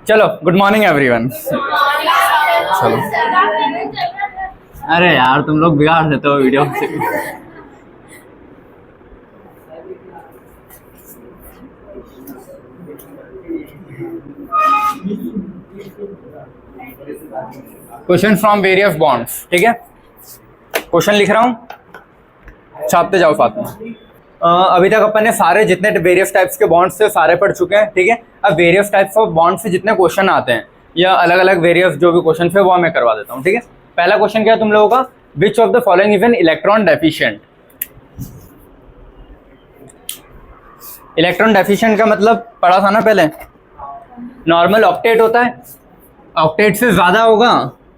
चलो good morning everyone. चलो अरे यार तुम लोग बिगाड़ देते हो video. Question from various bonds. ठीक है, क्वेश्चन लिख रहा हूं, छापते जाओ साथ में। अभी तक अपन ने सारे जितने वेरियस टाइप्स के बॉन्ड्स थे सारे पढ़ चुके हैं। ठीक है, अब वेरियस टाइप्स ऑफ बॉन्ड से जितने क्वेश्चन आते हैं या अलग अलग वेरियस जो भी क्वेश्चन थे वो मैं करवा देता हूँ। ठीक है, पहला क्वेश्चन क्या है तुम लोगों का, विच of the following is an electron deficient. Electron deficient का मतलब पढ़ा था ना पहले, नॉर्मल ऑक्टेट होता है, ऑक्टेट से ज्यादा होगा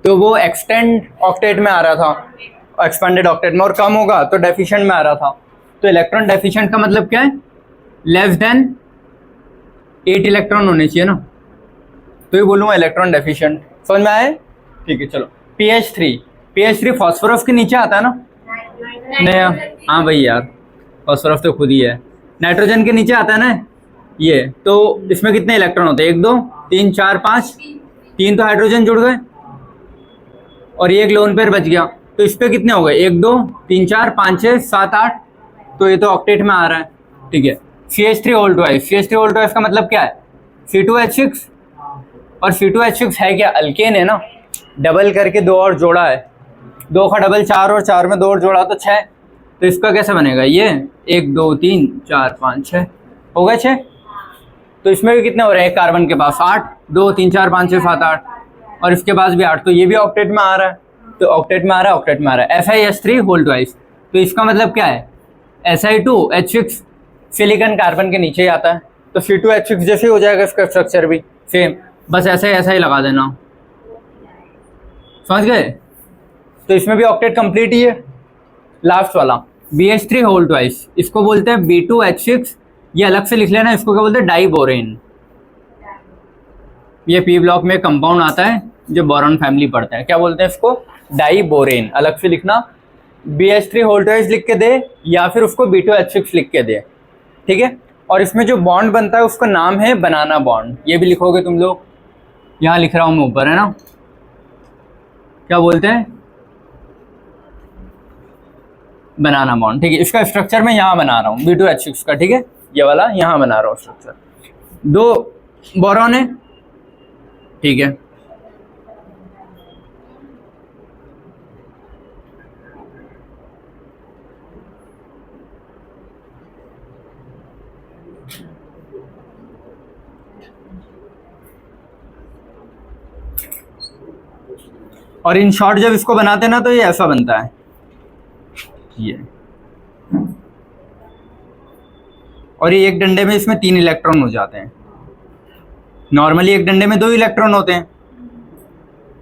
तो वो एक्सटेंड ऑक्टेट में आ रहा था, एक्सपेंडेड ऑक्टेट में, और कम होगा तो डेफिशिएंट में आ रहा था। तो इलेक्ट्रॉन डेफिशिएंट का मतलब क्या है, लेस देन 8 इलेक्ट्रॉन होने चाहिए ना, तो ये बोलूँगा इलेक्ट्रॉन डेफिशिएंट। समझ में आए? ठीक है चलो। पीएच3 फॉस्फोरस के नीचे आता है ना? नहीं, हाँ भाई यार फॉस्फोरस तो खुद ही है। नाइट्रोजन के नीचे आता है ना ये, तो इसमें कितने इलेक्ट्रॉन होते हैं, 1 2 3 4 5, 3 तो हाइड्रोजन जुड़ गए और ये एक लोन पेयर बच गया, तो इस पे कितने हो गए, 1 2 3 4 5 6 7 8, तो ये तो ऑक्टेट में आ रहा है। ठीक है, CH3 होल ट्वाइस का मतलब क्या है, C2H6, और C2H6 है क्या, अल्केन है ना, डबल करके 2 और जोड़ा है, 2 का डबल 4 और 4 में 2 और जोड़ा तो 6, तो इसका कैसे बनेगा, ये 1 2 3 4 5 6 हो गए 6। तो इसमें भी कितने हो रहे हैं, कार्बन के पास 8, 2 3 4 5 6 7 8, और इसके पास भी 8, तो ये भी ऑक्टेट में आ रहा है, तो ऑक्टेट में आ रहा है। FiS3 होल ट्वाइस, तो इसका मतलब क्या है, Si2H6 सिलिकॉन कार्बन के नीचे ही आता है, तो C2H6 जैसे हो जाएगा इसका स्ट्रक्चर भी सेम, बस ऐसा ही लगा देना। समझ गए? तो इसमें भी ऑक्टेट कंप्लीट ही है। लास्ट वाला BH3 होल ट्वाइस, इसको बोलते हैं B2H6, ये अलग से लिख लेना, इसको क्या बोलते हैं, डाइबोरेन। ये P ब्लॉक में कंपाउंड आता है जो बोरॉन फैमिली पढ़ते हैं, क्या बोलते हैं इसको, डाइबोरेन। अलग से लिखना, BH3 होल ट्वाइस लिख के दे या फिर उसको B2H6 लिख के दे। ठीक है, और इसमें जो बॉन्ड बनता है उसका नाम है बनाना बॉन्ड, ये भी लिखोगे तुम लोग, यहाँ लिख रहा हूँ मैं ऊपर, है ना, क्या बोलते हैं, बनाना बॉन्ड। ठीक है, इसका स्ट्रक्चर मैं यहाँ बना रहा हूँ B2H6 का। ठीक है, ये वाला यहाँ बना रहा हूँ स्ट्रक्चर, 2 बोरॉन है। ठीक है, और इन शॉर्ट जब इसको बनाते हैं ना तो ये ऐसा बनता है, ये, और ये एक डंडे में इसमें 3 इलेक्ट्रॉन हो जाते हैं। नॉर्मली एक डंडे में 2 इलेक्ट्रॉन होते हैं,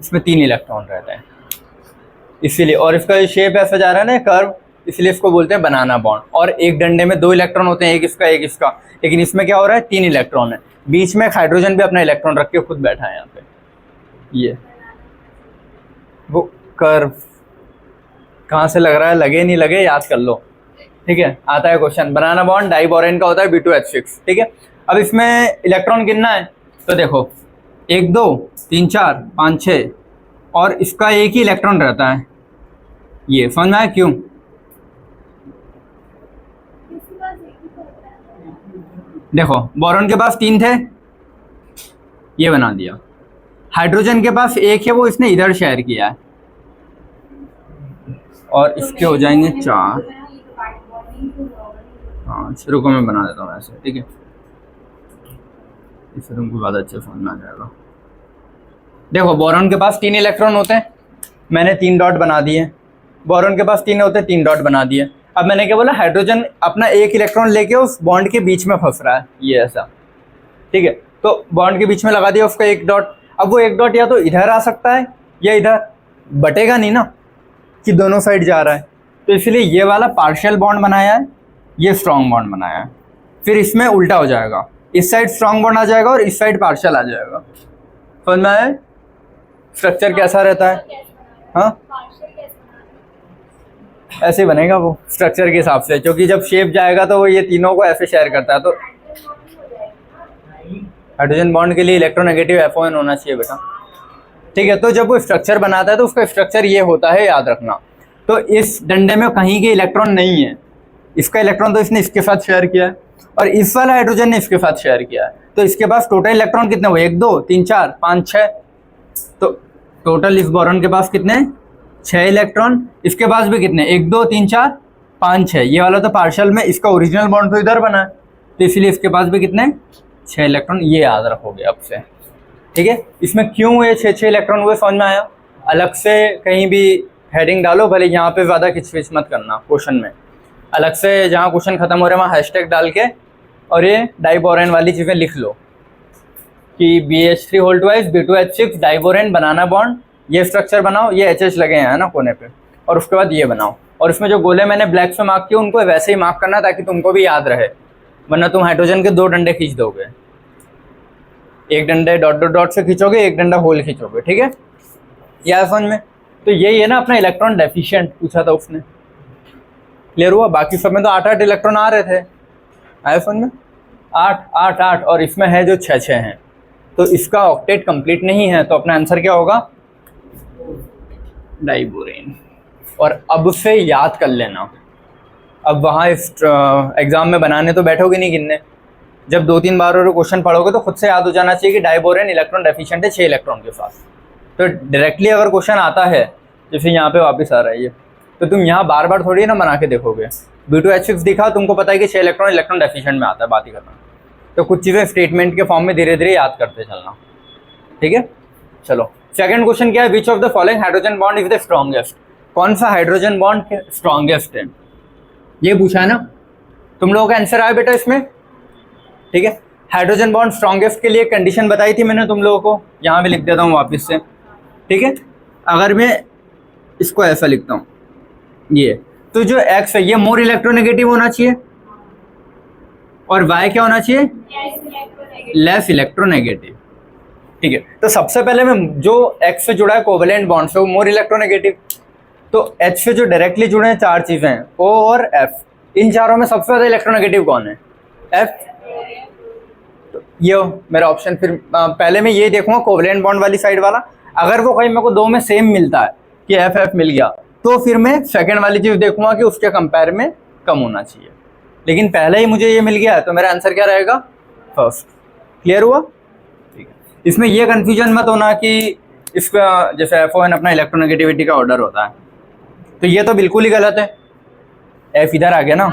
इसमें 3 इलेक्ट्रॉन रहते हैं इसीलिए, और इसका शेप ऐसा जा रहा है ना कर्व, इसलिए इसको बोलते हैं बनाना बॉन्ड। और एक डंडे में 2 इलेक्ट्रॉन होते हैं, एक इसका, लेकिन इसमें क्या हो रहा है, 3 इलेक्ट्रॉन है, बीच में हाइड्रोजन भी अपना इलेक्ट्रॉन रख के खुद बैठा है यहाँ पे। ये वो कर्व कहाँ से लग रहा है, लगे नहीं लगे याद कर लो। ठीक है, आता है क्वेश्चन, बनाना बॉन्ड डाइबोरेन का होता है B2H6। ठीक है, अब इसमें इलेक्ट्रॉन गिनना है, तो देखो 1 2 3 4 5 6, और इसका एक ही इलेक्ट्रॉन रहता है, ये समझ में आया क्यों? देखो बोरॉन के पास 3 थे, ये बना दिया, हाइड्रोजन के पास 1 है, वो इसने इधर शेयर किया है, और इसके हो जाएंगे 4 5, रुको मैं बना देता हूँ ऐसे। ठीक है, इससे तुमको ज़्यादा अच्छे समझ में आ जाएगा। देखो बोरॉन के पास 3 इलेक्ट्रॉन होते हैं, मैंने 3 डॉट बना दिए, बोरॉन के पास 3 होते हैं, 3 डॉट बना दिए। अब मैंने क्या बोला, हाइड्रोजन अपना 1 इलेक्ट्रॉन लेके उस बॉन्ड के बीच में फंस रहा है, ये ऐसा। ठीक है, तो बॉन्ड के बीच में लगा दिया उसका 1 डॉट। अब वो 1 डॉट या तो इधर आ सकता है या इधर, बटेगा नहीं ना कि दोनों साइड जा रहा है, तो इसलिए ये वाला पार्शियल बॉन्ड बनाया है, ये स्ट्रॉन्ग बॉन्ड बनाया है। फिर इसमें उल्टा हो जाएगा, इस साइड स्ट्रॉन्ग बॉन्ड आ जाएगा और इस साइड पार्शियल आ जाएगा। समझ में आया स्ट्रक्चर कैसा रहता है? हाँ, ऐसे बनेगा वो स्ट्रक्चर के हिसाब से, क्योंकि जब शेप जाएगा तो वो ये तीनों को ऐसे शेयर करता है, तो हाइड्रोजन बॉन्ड के लिए इलेक्ट्रोनेगेटिव FON होना चाहिए बेटा, ठीक है। तो जब वो स्ट्रक्चर बनाता है तो उसका स्ट्रक्चर ये होता है, याद रखना। तो इस डंडे में कहीं के इलेक्ट्रॉन नहीं है, इसका इलेक्ट्रॉन तो इसने इसके साथ शेयर किया है और इस वाला हाइड्रोजन ने इसके साथ शेयर किया है। तो इसके पास टोटल इलेक्ट्रॉन कितने हुए, 1 2 3 4 5 6। तो टोटल इस बोरॉन के पास कितने, 6 इलेक्ट्रॉन। इसके पास भी कितने, 1 2 3 4 5 6। ये वाला तो पार्शियल में, इसका ओरिजिनल बॉन्ड तो इधर बना है, तो इसलिए इसके पास भी कितने, 6 इलेक्ट्रॉन। ये याद रखोगे अब से, ठीक है। इसमें क्यों हुए 6 इलेक्ट्रॉन हुए समझ में आया। अलग से कहीं भी हेडिंग डालो, भले यहाँ पे ज़्यादा खिचपिच मत करना क्वेश्चन में, अलग से जहाँ क्वेश्चन खत्म हो रहा है वहाँ हैशटैग डाल के और ये डाइबोरेन वाली चीज़ें लिख लो कि BH3 whole twice B2H6 diborane बनाना बॉन्ड, ये स्ट्रक्चर बनाओ, ये HH लगे हैं ना कोने पे, और उसके बाद ये बनाओ। और इसमें जो गोले मैंने ब्लैक से मार्क किए उनको वैसे ही मार्क करना ताकि तुमको भी याद रहे, वरना तुम हाइड्रोजन के 2 डंडे खींच दोगे, एक डंडे डॉट डॉट डॉट से खींचोगे, एक डंडा होल खींचोगे, ठीक है। या समझ में। तो यही है ना अपना इलेक्ट्रॉन डेफिशिएंट पूछा था उसने, क्लियर हुआ। बाकी सब में तो 8 इलेक्ट्रॉन आ रहे थे, आया समझ में, 8 8 8 और इसमें है जो 6 6 हैं, तो इसका ऑक्टेट कंप्लीट नहीं है, तो अपना आंसर क्या होगा, डाइबोरेन। और अब से याद कर लेना, अब वहाँ एग्जाम में बनाने तो बैठोगे नहीं गिनने, जब 2-3 बार और क्वेश्चन पढ़ोगे तो खुद से याद हो जाना चाहिए कि डाइबोरेन इलेक्ट्रॉन डेफिशिएंट है 6 इलेक्ट्रॉन के साथ। तो डायरेक्टली अगर क्वेश्चन आता है, जैसे यहाँ पे वापस आ रहा है ये, तो तुम यहाँ बार बार थोड़ी ना बना के देखोगे। B2H6 दिखा, तुमको पता है कि 6 इलेक्ट्रॉन डेफिशिएंट में आता है, बात ही करना। तो कुछ चीज़ें स्टेटमेंट के फॉर्म में धीरे धीरे याद करते चलना, ठीक है। चलो सेकंड क्वेश्चन क्या है, विच of the following hydrogen bond is the strongest, कौन सा हाइड्रोजन बॉन्ड स्ट्रॉन्गेस्ट है, ये पूछा है ना। तुम लोगों का आंसर आया बेटा इसमें, ठीक है। हाइड्रोजन बॉन्ड स्ट्रॉन्गेस्ट के लिए कंडीशन बताई थी मैंने तुम लोगों को, यहाँ भी लिख देता हूँ वापस से, ठीक है। अगर मैं इसको ऐसा लिखता हूँ, ये तो जो X है ये मोर इलेक्ट्रोनेगेटिव होना चाहिए और Y क्या होना चाहिए, लेस इलेक्ट्रोनेगेटिव, ठीक है। तो सबसे पहले मैं जो X से जुड़ा है कोवेलेंट बॉन्ड से वो मोर इलेक्ट्रोनेगेटिव, तो H से जो डायरेक्टली जुड़े हैं 4 चीजें हैं, O और F, इन चारों में सबसे ज्यादा इलेक्ट्रोनेगेटिव कौन है, F। तो ये मेरा ऑप्शन। फिर पहले मैं ये देखूंगा कोवेलेंट बॉन्ड वाली साइड वाला, अगर वो कहीं मेरे को 2 में सेम मिलता है कि FF मिल गया, तो फिर मैं सेकंड वाली चीज देखूंगा कि उसके कंपेयर में कम होना चाहिए। लेकिन पहले ही मुझे ये मिल गया है तो मेरा आंसर क्या रहेगा, फर्स्ट। क्लियर हुआ, ठीक है। इसमें ये कंफ्यूजन मत होना कि इसका जैसे FON अपना इलेक्ट्रोनेगेटिविटी का ऑर्डर होता है, तो ये तो बिल्कुल ही गलत है। F इधर आ गया ना,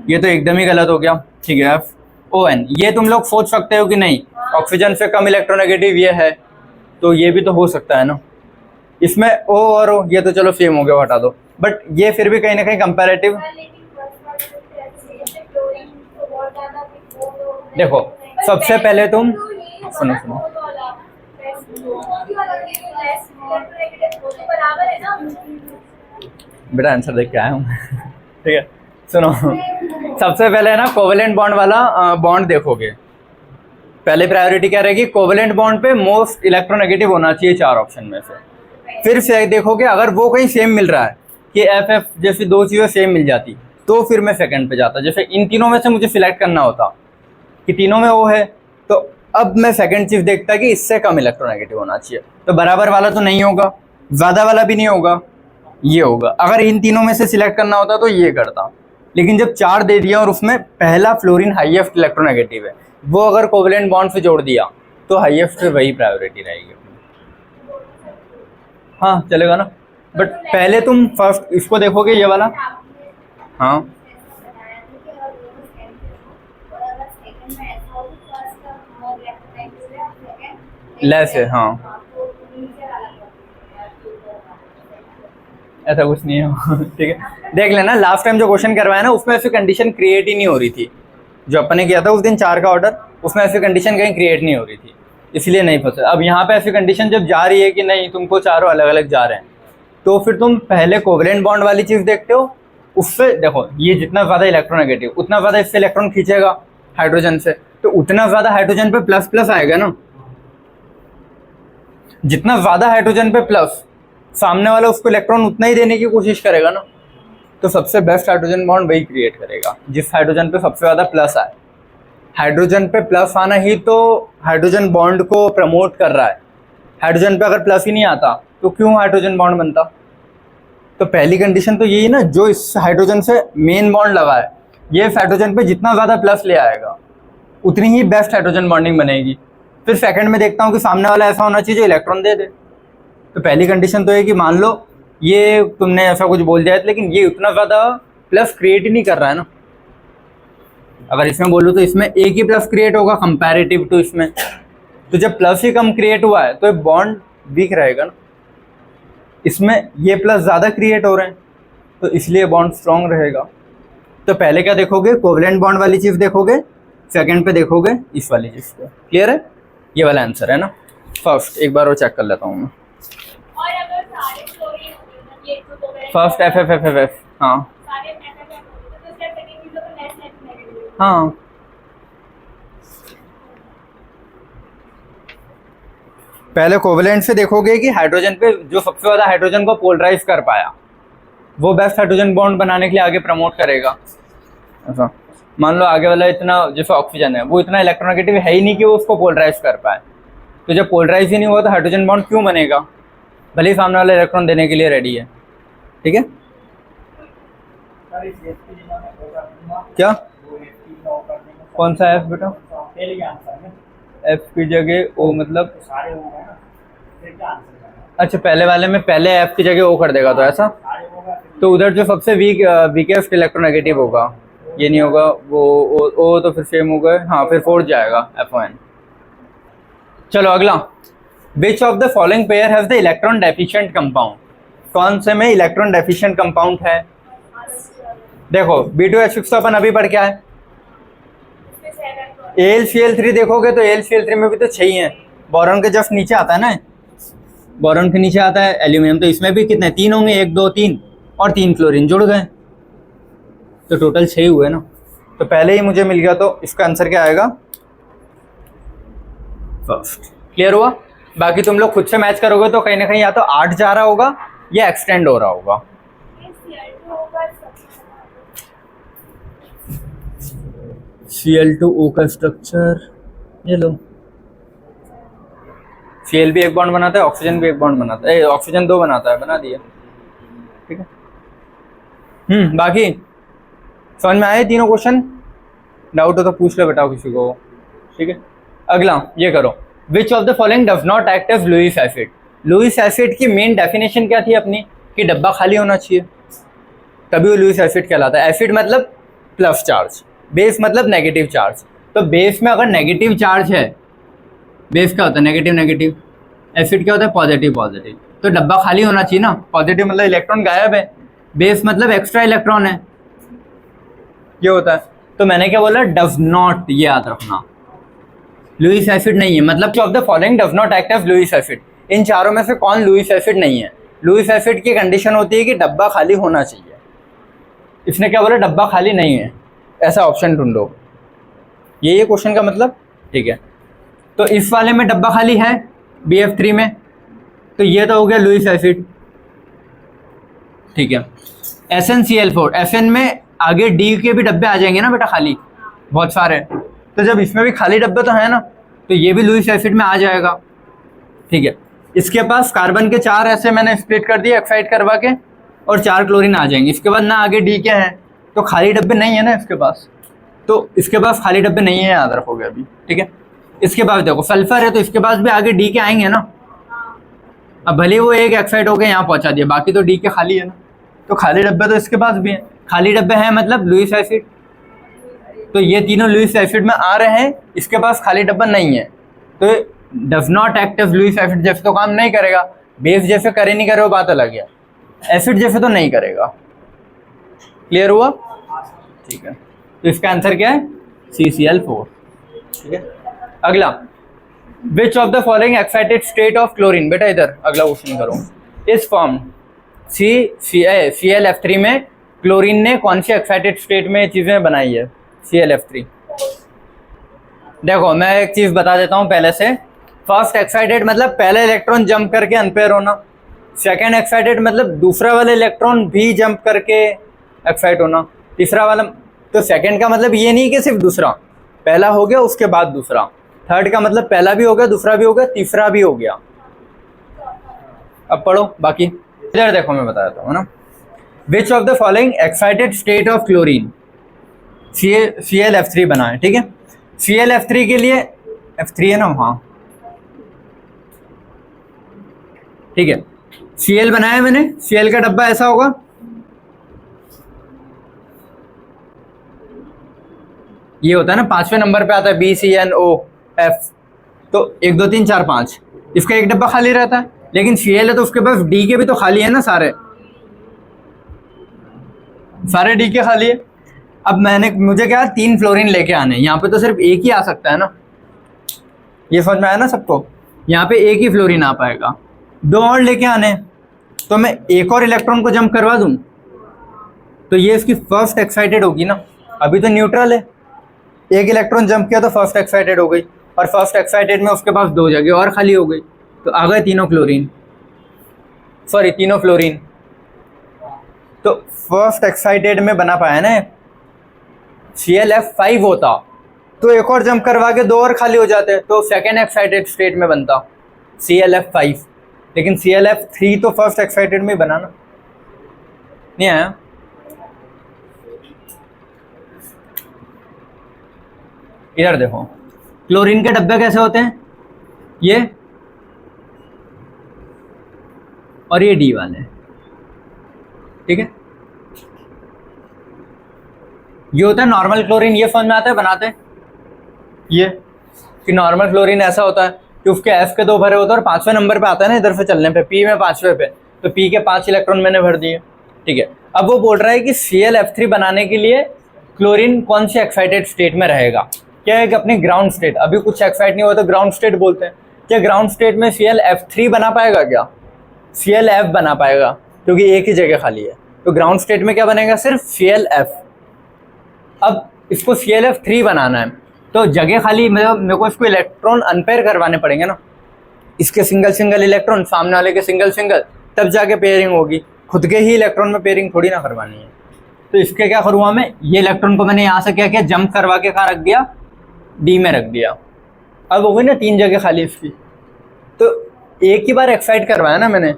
ये तो एकदम ही गलत हो गया, ठीक है। FON ये तुम लोग सोच सकते हो कि नहीं ऑक्सीजन से कम इलेक्ट्रोनेगेटिव ये है, तो ये भी तो हो सकता है ना। इसमें O और O ये तो चलो सेम हो गया, हटा दो, बट ये फिर भी कहीं ना कहीं कंपैरेटिव। देखो सबसे पहले तुम सुनो बेटा, आंसर देख के आया हूँ ठीक है। सुनो सबसे पहले ना कोवेलेंट बॉन्ड वाला बॉन्ड देखोगे, पहले प्रायोरिटी क्या रहेगी, कोवेलेंट बॉन्ड पे मोस्ट इलेक्ट्रोनेगेटिव होना चाहिए 4 ऑप्शन में से। फिर से देखोगे अगर वो कहीं सेम मिल रहा है कि FF जैसी 2 चीज़ें सेम मिल जाती, तो फिर मैं सेकंड पे जाता। जैसे इन तीनों में से मुझे सिलेक्ट करना होता कि तीनों में वो है, तो अब मैं सेकंड चीज देखता कि इससे कम इलेक्ट्रोनेगेटिव होना चाहिए। तो बराबर वाला तो नहीं होगा, ज्यादा वाला भी नहीं होगा, ये होगा। अगर इन तीनों में से सिलेक्ट करना होता तो ये करता, लेकिन जब 4 दे दिया और उसमें पहला फ्लोरीन हाईएस्ट इलेक्ट्रोनेगेटिव है, वो अगर कोवेलेंट बॉन्ड से जोड़ दिया तो हाईएस्ट से वही प्रायोरिटी रहेगी। हाँ चलेगा ना, बट पहले तुम फर्स्ट इसको देखोगे ये वाला। हाँ लेस है, हाँ ऐसा कुछ नहीं है ठीक है। देख लेना लास्ट टाइम जो क्वेश्चन करवाया ना उसमें ऐसी कंडीशन क्रिएट ही नहीं हो रही थी, जो अपने किया था उस दिन 4 का ऑर्डर, उसमें ऐसी कंडीशन कहीं क्रिएट नहीं हो रही थी, इसलिए नहीं फंसे। अब यहाँ पे ऐसी कंडीशन जब जा रही है कि नहीं तुमको चारों अलग अलग जा रहे हैं, तो फिर तुम पहले कोवेलेंट बॉन्ड वाली चीज देखते हो, उससे देखो ये जितना ज्यादा इलेक्ट्रोनेगेटिव उतना ज्यादा इससे इलेक्ट्रॉन खींचेगा हाइड्रोजन से, तो उतना ज्यादा हाइड्रोजन पे प्लस प्लस आएगा ना। जितना ज्यादा हाइड्रोजन पे प्लस, सामने वाला उसको इलेक्ट्रॉन उतना ही देने की कोशिश करेगा ना। तो सबसे बेस्ट हाइड्रोजन बॉन्ड वही क्रिएट करेगा जिस हाइड्रोजन पे सबसे ज्यादा प्लस आए। हाइड्रोजन पे प्लस आना ही तो हाइड्रोजन बॉन्ड को प्रमोट कर रहा है। हाइड्रोजन पे अगर प्लस ही नहीं आता तो क्यों हाइड्रोजन बॉन्ड बनता? तो पहली कंडीशन तो यही ना, जो इस हाइड्रोजन से मेन बॉन्ड लगा है ये इस हाइड्रोजन पे जितना ज़्यादा प्लस ले आएगा उतनी ही बेस्ट हाइड्रोजन बॉन्डिंग बनेगी। फिर सेकंड में देखता हूँ कि सामने वाला ऐसा होना चाहिए जो इलेक्ट्रॉन दे दे। तो पहली कंडीशन तो है कि मान लो ये तुमने ऐसा कुछ बोल दिया है लेकिन ये उतना ज़्यादा प्लस क्रिएट ही नहीं कर रहा है ना। अगर इसमें बोलूँ तो इसमें एक ही प्लस क्रिएट होगा कंपैरेटिव टू इसमें, तो जब प्लस ही कम क्रिएट हुआ है तो ये बॉन्ड वीक रहेगा ना। इसमें ये प्लस ज़्यादा क्रिएट हो रहे हैं तो इसलिए बॉन्ड स्ट्रॉन्ग रहेगा। तो पहले क्या देखोगे? कोवलेंट बॉन्ड वाली चीज़ देखोगे, सेकंड पे देखोगे इस वाली चीज़ को। क्लियर है? ये वाला आंसर है ना फर्स्ट। एक बार और चेक कर लेता हूँ मैं। First F F F F F, हाँ हाँ। पहले कोवलेंट से देखोगे कि हाइड्रोजन पे जो सबसे ज़्यादा हाइड्रोजन को पोलराइज कर पाया वो बेस्ट हाइड्रोजन बॉन्ड बनाने के लिए आगे प्रमोट करेगा। ऐसा मान लो आगे वाला इतना, जैसे ऑक्सीजन है वो इतना इलेक्ट्रोनेगेटिव है ही नहीं कि वो उसको पोलराइज कर पाए। तो जब पोलराइज ही नहीं हुआ तो हाइड्रोजन बॉन्ड क्यों बनेगा? भले ही सामने वाला इलेक्ट्रॉन देने के लिए रेडी है। ठीक है? क्या कौन सा एफ बेटा? एफ की जगह ओ, मतलब अच्छा पहले वाले में पहले एफ की जगह ओ कर देगा तो ऐसा, तो उधर जो सबसे वीकेस्ट इलेक्ट्रोनेगेटिव होगा ये नहीं होगा वो ओ तो फिर सेम हो गए, हाँ फिर फोर्थ जाएगा FON। चलो अगला, विच of the following pair has the electron deficient compound? कौन से में इलेक्ट्रॉन डेफिशिएंट कंपाउंड है? देखो B2H6 तो अपन अभी पढ़ के आए। AlCl3 देखोगे तो AlCl3 में भी तो 6 ही है, बोरॉन के जस्ट नीचे आता है ना, बोरॉन के नीचे आता है एल्यूमिनियम, तो इसमें भी कितने 3 होंगे, 1 2 3 और 3 क्लोरीन जुड़ गए तो टोटल 6 हुए ना। तो पहले ही मुझे मिल गया तो इसका आंसर क्या आएगा? फर्स्ट। क्लियर हुआ? बाकी तुम लोग खुद से मैच करोगे तो कहीं ना कहीं या तो 8 जा रहा होगा या एक्सटेंड हो रहा होगा। Cl2O का स्ट्रक्चर ये लो, Cl भी एक बॉन्ड बनाता है, ऑक्सीजन भी एक बॉन्ड बनाता है, ऑक्सीजन 2 बनाता है, बना दिया। ठीक है? बाकी समझ में आए तीनों क्वेश्चन? डाउट हो तो पूछ लो बेटा किसी को। ठीक है? अगला ये करो, which of the following does not act as Lewis acid? Lewis acid की मेन डेफिनेशन क्या थी अपनी? कि डब्बा खाली होना चाहिए, तभी वो लुईस एसिड कहलाता है। एसिड मतलब प्लस चार्ज, बेस मतलब नेगेटिव चार्ज। तो बेस में अगर नेगेटिव चार्ज है, बेस क्या होता है? Negative negative. एसिड क्या होता है? Positive positive. तो डब्बा खाली होना चाहिए ना, पॉजिटिव मतलब इलेक्ट्रॉन गायब है, बेस मतलब एक्स्ट्रा इलेक्ट्रॉन है, ये होता है। तो मैंने क्या बोला? डज नॉट, ये याद रखना, लुईस एसिड नहीं है। मतलब of the following does not act as Lewis acid, इन चारों में से कौन लुईस एसिड नहीं है? लुईस एसिड की कंडीशन होती है कि डब्बा खाली होना चाहिए। इसने क्या बोला? डब्बा खाली नहीं है, ऐसा ऑप्शन ढूंढो। ये क्वेश्चन का मतलब। ठीक है, तो इस वाले में डब्बा खाली है BF3 में, तो ये तो हो गया लुईस एसिड। ठीक है, SnCl4, Sn में आगे D के भी डब्बे आ जाएंगे ना बेटा खाली, बहुत सारे। तो जब इसमें भी खाली डब्बे तो है ना, तो ये भी लुईस एसिड में आ जाएगा। ठीक है, इसके पास कार्बन के 4 ऐसे मैंने स्प्लिट कर दिए एक्साइड करवा के, और 4 क्लोरीन आ जाएंगे। इसके बाद ना आगे D के हैं, तो खाली डब्बे नहीं है ना इसके पास, तो इसके पास खाली डब्बे नहीं है, याद रखोगे अभी। ठीक है, इसके पास देखो सल्फर है तो इसके पास भी आगे D के आएंगे ना। अब भले वो एक एक्साइड होकर यहाँ पहुँचा दिया, बाकी तो D के खाली है ना, तो खाली डब्बे तो इसके पास भी है। खाली डब्बे हैं मतलब लुईस एसिड, तो ये तीनों लुईस एसिड में आ रहे हैं, इसके पास खाली डब्बा नहीं है, तो does not act as Lewis acid जैसे तो काम नहीं करेगा। बेस जैसे करे नहीं करे वो बात अलग है, एसिड जैसे तो नहीं करेगा। क्लियर हुआ? ठीक है, तो इसका आंसर क्या है? CCl4। ठीक है, अगला, विच of the following excited state of chlorine? बेटा इधर अगला क्वेश्चन करो। इस फॉर्म ClF3 में क्लोरीन ने कौन सी एक्साइटेड स्टेट में चीजें बनाई है? ClF3। देखो मैं एक चीज बता देता हूँ पहले से। फर्स्ट एक्साइटेड मतलब पहले इलेक्ट्रॉन जंप करके अनपेयर होना। सेकेंड एक्साइटेड मतलब दूसरा वाला इलेक्ट्रॉन भी जंप करके एक्साइट होना। तीसरा वाला, तो सेकेंड का मतलब ये नहीं कि सिर्फ दूसरा, पहला हो गया उसके बाद दूसरा, थर्ड का मतलब पहला भी हो गया, दूसरा भी हो गया, तीसरा भी हो गया। अब पढ़ो बाकी। इधर देखो मैं बता देता हूँ ना, विच of the following excited state of chlorine ClF3 बना है, ठीक है। ClF3 के लिए F3 है ना, हाँ ठीक है, Cl बनाया मैंने, Cl का डब्बा ऐसा होगा, ये होता है ना, 5वें नंबर पे आता है BCNOF, तो 1 2 3 4 5, इसका एक डब्बा खाली रहता है। लेकिन Cl है तो उसके पास D के भी तो खाली है ना, सारे D के खाली है। अब मुझे क्या 3 फ्लोरीन लेके आने, यहाँ पे तो सिर्फ एक ही आ सकता है ना, ये समझ में आया ना सबको, यहाँ पे एक ही फ्लोरीन आ पाएगा, 2 और लेके आने, तो मैं एक और इलेक्ट्रॉन को जंप करवा दूं तो ये इसकी फर्स्ट एक्साइटेड होगी ना, अभी तो न्यूट्रल है, एक इलेक्ट्रॉन जंप किया तो फर्स्ट एक्साइटेड हो गई, और फर्स्ट एक्साइटेड में उसके पास 2 जगह और खाली हो गई, तो आ गए तीनों फ्लोरीन। तो फर्स्ट एक्साइटेड में बना पाया ना, ClF5 होता तो एक और जंप करवा के 2 और खाली हो जाते, तो सेकेंड एक्साइटेड स्टेट में बनता ClF5, लेकिन ClF3 तो फर्स्ट एक्साइटेड में बना ना, नहीं आया। इधर देखो, क्लोरीन के डब्बे कैसे होते हैं, ये और ये D वाले, ठीक है। ये होता है नॉर्मल क्लोरीन, ये समझ में आता है बनाते ये कि नॉर्मल क्लोरीन ऐसा होता है कि उसके F के 2 भरे होते हैं और 5वें नंबर पे आता है ना, इधर से चलने पे P में 5वें पे, तो P के 5 इलेक्ट्रॉन मैंने भर दिए, ठीक है। अब वो बोल रहा है कि ClF3 बनाने के लिए क्लोरीन कौन सी एक्साइटेड स्टेट में रहेगा, क्या है कि अपनी ग्राउंड स्टेट, अभी कुछ एक्साइट नहीं हुआ तो ग्राउंड स्टेट बोलते हैं, क्या ग्राउंड स्टेट में ClF3 बना पाएगा, क्या ClF बना पाएगा, क्योंकि एक ही जगह खाली है, तो ग्राउंड स्टेट में क्या बनेगा, सिर्फ ClF। अब इसको ClF3 बनाना है तो जगह खाली, मेरे को इसको इलेक्ट्रॉन अनपेयर करवाने पड़ेंगे ना, इसके सिंगल इलेक्ट्रॉन, सामने वाले के सिंगल, तब जाके पेयरिंग होगी, खुद के ही इलेक्ट्रॉन में पेयरिंग थोड़ी ना करवानी है। तो इसके क्या करूँगा मैं, ये इलेक्ट्रॉन को मैंने यहाँ से क्या किया, जंप करवा के कहाँ रख दिया, D में रख दिया। अब हो गई ना 3 जगह खाली इसकी, तो एक ही बार एक्साइट करवाया ना मैंने,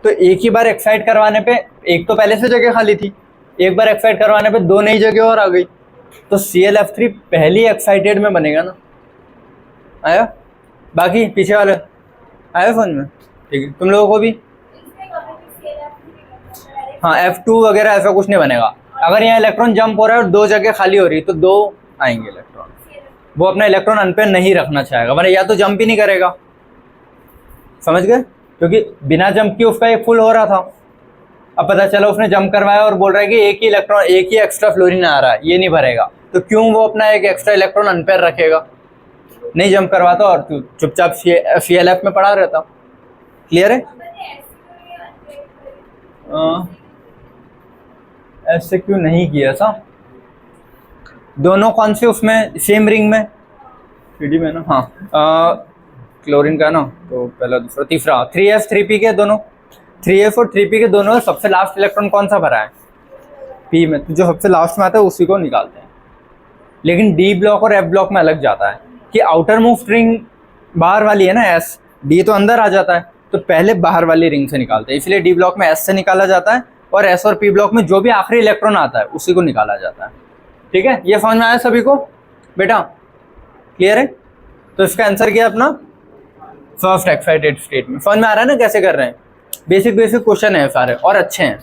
तो एक ही बार एक्साइट करवाने पे एक तो पहले से जगह खाली थी, एक बार एक्साइट करवाने पे 2 नई जगह और आ गई, तो ClF3 पहली एक्साइटेड में बनेगा ना। आया बाकी पीछे वाले आया फोन में, ठीक है, तुम लोगों को भी, हाँ F2 वगैरह ऐसा कुछ नहीं बनेगा। अगर यहाँ इलेक्ट्रॉन जंप हो रहा है और 2 जगह खाली हो रही तो 2 आएंगे इलेक्ट्रॉन, वो अपना इलेक्ट्रॉन अनपेयर नहीं रखना चाहेगा, वरना या तो जंप ही नहीं करेगा, समझ गए, क्योंकि बिना जंप की उसका एक फुल हो रहा था, अब पता चला उसने जंप करवाया और बोल रहा है कि एक ही इलेक्ट्रॉन, एक ही एक्स्ट्रा फ्लोरीन आ रहा है, ये नहीं भरेगा, तो क्यों वो अपना एक एक्स्ट्रा इलेक्ट्रॉन अनपेयर रखेगा, नहीं जंप करवाता और चुपचाप ClF में पड़ा रहता। क्लियर है? ऐसे क्यों नहीं किया था, दोनों कौन से उसमें सेम रिंग में, CD में ना, हाँ क्लोरीन का ना, तो पहला दूसरा तीसरा 3F 3P के दोनों, 3F और 3P के दोनों सबसे लास्ट इलेक्ट्रॉन कौन सा भरा है, P में, तो जो सबसे लास्ट में आता है उसी को निकालते हैं। लेकिन D ब्लॉक और F ब्लॉक में अलग जाता है कि आउटर मोस्ट रिंग बाहर वाली है ना S, D तो अंदर आ जाता है, तो पहले बाहर वाली रिंग से निकालते हैं, इसलिए D ब्लॉक में S से निकाला जाता है और S और P ब्लॉक में जो भी आखिरी इलेक्ट्रॉन आता है उसी को निकाला जाता है। ठीक है, ये समझ में आया सभी को बेटा? क्लियर है? तो इसका आंसर क्या है अपना, फर्स्ट एक्साइटेड स्टेट में। समझ में आ रहा है ना कैसे कर रहे हैं? बेसिक क्वेश्चन है सारे और अच्छे हैं।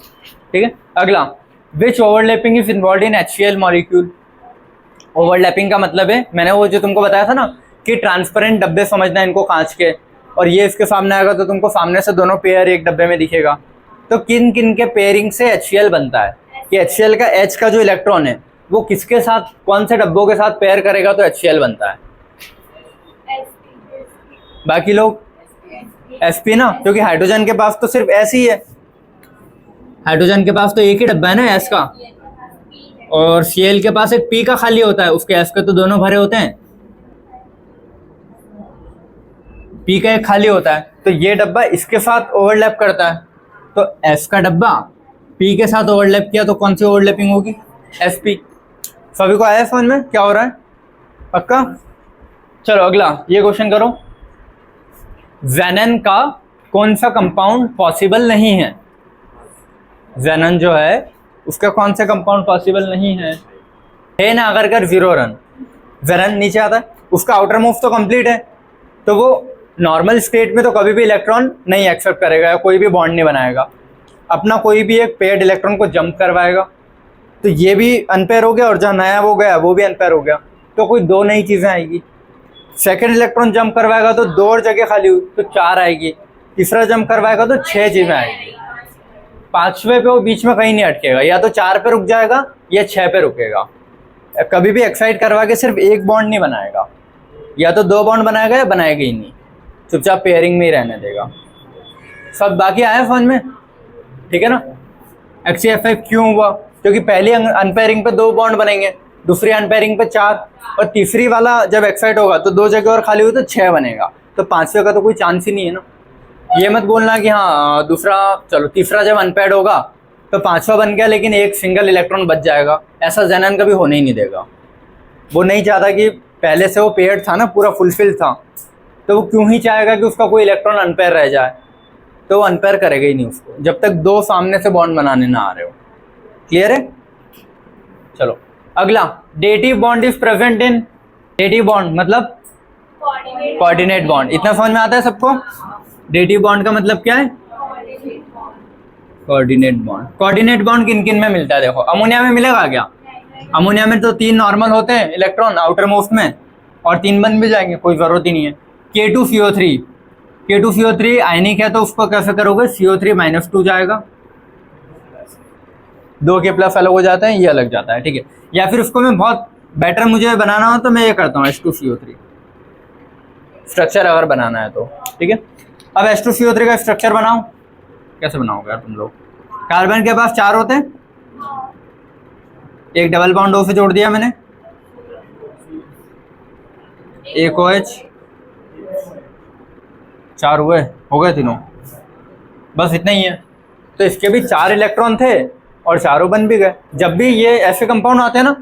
ठीक है, अगला, which overlapping is involve in HCl molecule. Overlapping का मतलब है, मैंने वो जो तुमको बताया था ना कि ट्रांसपेरेंट डब्बे समझना इनको कांच के, और ये इसके सामने आएगा तो तुमको सामने से दोनों पेयर एक डब्बे में दिखेगा। तो किन किन के पेयरिंग से HCl बनता है, कि HCl का H का जो इलेक्ट्रॉन है वो किसके साथ, कौन से डब्बों के साथ पेयर करेगा तो HCl बनता है। बाकी लोग sp ना, क्योंकि हाइड्रोजन के पास तो सिर्फ S ही है, हाइड्रोजन के पास तो एक ही डब्बा है ना S का, और Cl के पास एक P का खाली होता है, उसके S के तो दोनों भरे होते हैं, P का एक खाली होता है, तो ये डब्बा इसके साथ ओवरलैप करता है, तो S का डब्बा P के साथ ओवरलैप किया तो कौन सी ओवरलैपिंग होगी, Sp। सभी को आया समझ में क्या हो रहा है? पक्का? चलो अगला ये क्वेश्चन करो, ज़ेनन का कौन सा कंपाउंड पॉसिबल नहीं है? ज़ेनन जो है उसका कौन सा कंपाउंड पॉसिबल नहीं है ना, अगर कर 0 रन, ज़ेनन नीचे आता है, उसका आउटर मोस्ट तो कंप्लीट है, तो वो नॉर्मल स्टेट में तो कभी भी इलेक्ट्रॉन नहीं एक्सेप्ट करेगा या कोई भी बॉन्ड नहीं बनाएगा, अपना कोई भी एक पेयर्ड इलेक्ट्रॉन को जंप करवाएगा, तो ये भी अनपेयर हो गया और जहाँ नया वो गया वो भी अनपेयर हो गया, तो कोई 2 नई चीज़ें आएगी। सेकंड इलेक्ट्रॉन जंप करवाएगा तो 2 और जगह खाली हुई तो 4 आएगी, तीसरा जंप करवाएगा तो 6 चीज़ें आएगी, पांचवे पे वो बीच में कहीं नहीं अटकेगा, या तो 4 पे रुक जाएगा या 6 पे रुकेगा, कभी भी एक्साइट करवा के सिर्फ एक बॉन्ड नहीं बनाएगा, या तो 2 बॉन्ड बनाएगा या बनाएगा ही नहीं, चुपचाप पेयरिंग में ही रहने देगा। सब बाकी आया समझ में? ठीक है ना। HCF5 क्यों हुआ? क्योंकि पहली अनपेयरिंग पे 2 बॉन्ड बनेंगे, दूसरी अनपेयरिंग पे 4, और तीसरी वाला जब एक्साइट होगा तो 2 जगह और खाली हुई तो 6 बनेगा, तो 5वें का तो कोई चांस ही नहीं है ना। ये मत बोलना कि हाँ दूसरा, चलो तीसरा जब अनपेयर्ड होगा तो 5वां बन गया लेकिन एक सिंगल इलेक्ट्रॉन बच जाएगा, ऐसा ज़ेनन कभी होने ही नहीं देगा। वो नहीं चाहता कि पहले से वो पेयर्ड था ना, पूरा फुलफिल था, तो वो क्यों ही चाहेगा कि उसका कोई इलेक्ट्रॉन अनपेयर रह जाए, तो वो अनपेयर करेगा ही नहीं उसको जब तक 2 सामने से बॉन्ड बनाने ना आ रहे हो। क्लियर है? चलो अगला, dative bond is present in, dative bond मतलब कोऑर्डिनेट बॉन्ड, इतना समझ में आता है सबको? डेटिव बॉन्ड का मतलब क्या है? Coordinate bond. कोऑर्डिनेट बॉन्ड किन किन में मिलता है? देखो अमोनिया में मिलेगा क्या? अमोनिया में तो 3 नॉर्मल होते हैं इलेक्ट्रॉन आउटर मोस्ट में, और 3 बन भी जाएंगे, कोई जरूरत ही नहीं है। K2CO3, K2CO3 आयनिक है तो उसको कैसे करोगे? CO3 - 2 जाएगा, 2 के प्लस अलग हो जाते हैं, ये अलग जाता है, ठीक है। या फिर उसको मैं बहुत बेटर मुझे बनाना हो तो मैं ये करता हूँ H2CO3 स्ट्रक्चर अगर बनाना है तो, ठीक है। अब H2CO3 का स्ट्रक्चर बनाओ, कैसे बनाओगे यार तुम लोग? कार्बन के पास 4 होते हैं, एक डबल बॉन्ड O से जोड़ दिया मैंने, एक OH, 4 हुए, हो गए तीनों, बस इतना ही है। तो इसके भी 4 इलेक्ट्रॉन थे और चारों बन भी गए। जब भी ये ऐसे कंपाउंड आते हैं ना,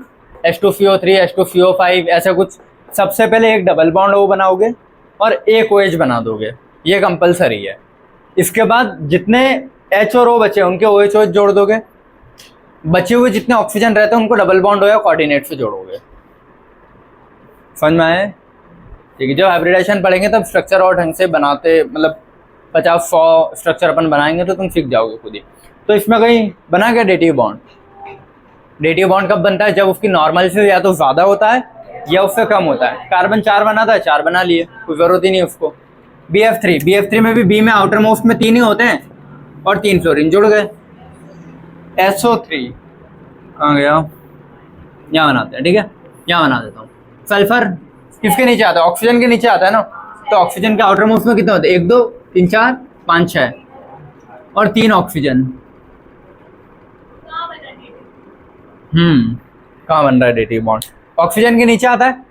H2CO3, H2CO5 ऐसा कुछ, सबसे पहले एक डबल बॉन्ड O बनाओगे और एक OH बना दोगे, ये कंपलसरी है। इसके बाद जितने H और O बचे उनके OH OH जोड़ दोगे, बचे हुए जितने ऑक्सीजन रहते हैं उनको डबल बॉन्ड O या कोऑर्डिनेट से जोड़ोगे। समझ में आए? ठीक है। जब हाइब्रिडेशन पढ़ेंगे तब स्ट्रक्चर और ढंग से बनाते, मतलब 50-100 स्ट्रक्चर अपन बनाएंगे तो तुम सीख जाओगे खुद ही। तो इसमें कहीं बना क्या डेटिव बॉन्ड? डेटिव बॉन्ड कब बनता है? जब उसकी नॉर्मल से या तो ज़्यादा होता है या उससे कम होता है। कार्बन 4 बनाता है, 4 बना लिए, कोई ज़रूरत ही नहीं उसको। BF3 में भी B में आउटर मोस्ट में 3 ही होते हैं और 3 फ्लोरीन जुड़ गए। SO3 कहाँ गया? यहाँ बनाते हैं, ठीक है, यहाँ बना देता हूँ। सल्फर किसके नीचे आता है? ऑक्सीजन के नीचे आता है ना, तो ऑक्सीजन के आउटर मोस्ट में कितने होते हैं? 1 2 3 4 5 6 और 3 ऑक्सीजन। कहाँ बन रहा है डेटिव बॉन्ड? ऑक्सीजन के नीचे आता है।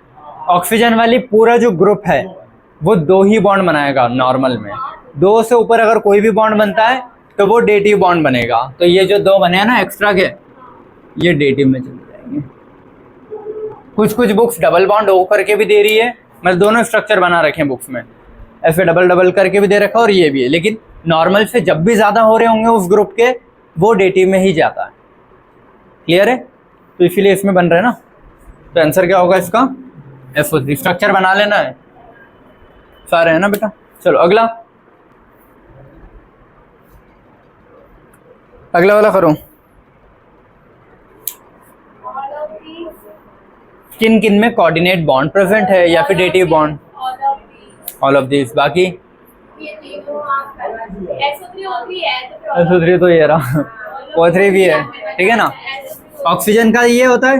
ऑक्सीजन वाली पूरा जो ग्रुप है वो 2 ही बॉन्ड बनाएगा नॉर्मल में। 2 से ऊपर अगर कोई भी बॉन्ड बनता है तो वो डेटिव बॉन्ड बनेगा। तो ये जो 2 बने हैं ना एक्स्ट्रा के, ये डेटिव में चले जाएंगे। कुछ बुक्स डबल बॉन्ड O करके भी दे रही है, मतलब दोनों स्ट्रक्चर बना रखे हैं बुक्स में, ऐसे डबल करके भी दे रखा है और ये भी है, लेकिन नॉर्मल से जब भी ज़्यादा हो रहे होंगे उस ग्रुप के, वो डेटिव में ही जाता है। क्लियर है? तो इसीलिए इसमें बन रहा है ना। तो आंसर क्या होगा इसका? SO3। स्ट्रक्चर बना लेना है, सारे है ना बेटा। चलो अगला वाला करो। किन किन में कोऑर्डिनेट बॉन्ड प्रेजेंट है या फिर dative bond? All of this. बाकी SO3 तो ये रहा, O3 भी है, ठीक है ना। ऑक्सीजन का ये होता है,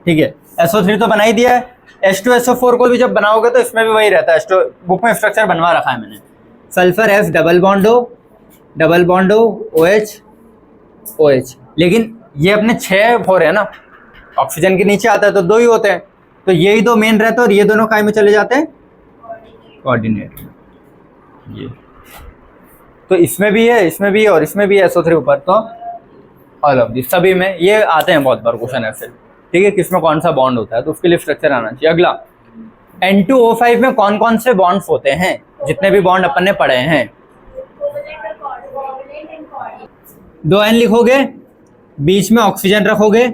ठीक है। SO3 तो बना ही दिया है। H2SO4 को भी जब बनाओगे तो इसमें भी वही रहता है। बुक में स्ट्रक्चर बनवा रखा है मैंने। Sulphur F double bond O OH, लेकिन ये अपने 6 हो रहे हैं ना, ऑक्सीजन के नीचे आता है तो 2 ही होते हैं, तो यही 2 मेन रहते हैं और ये दोनों काय में चले जाते हैं? कोऑर्डिनेट। ये तो इसमें भी है, इसमें भी है और इसमें भी है SO3 ऊपर, तो ऑल ऑफ दिस। सभी में ये आते हैं बहुत बार क्वेश्चन ऐसे, ठीक है, किसमें कौन सा बॉन्ड होता है, तो उसके लिए स्ट्रक्चर आना चाहिए। अगला, N2O5 में कौन कौन से बॉन्ड्स होते हैं, जितने भी बॉन्ड अपन ने पढ़े हैं। 2 N लिखोगे, बीच में ऑक्सीजन रखोगे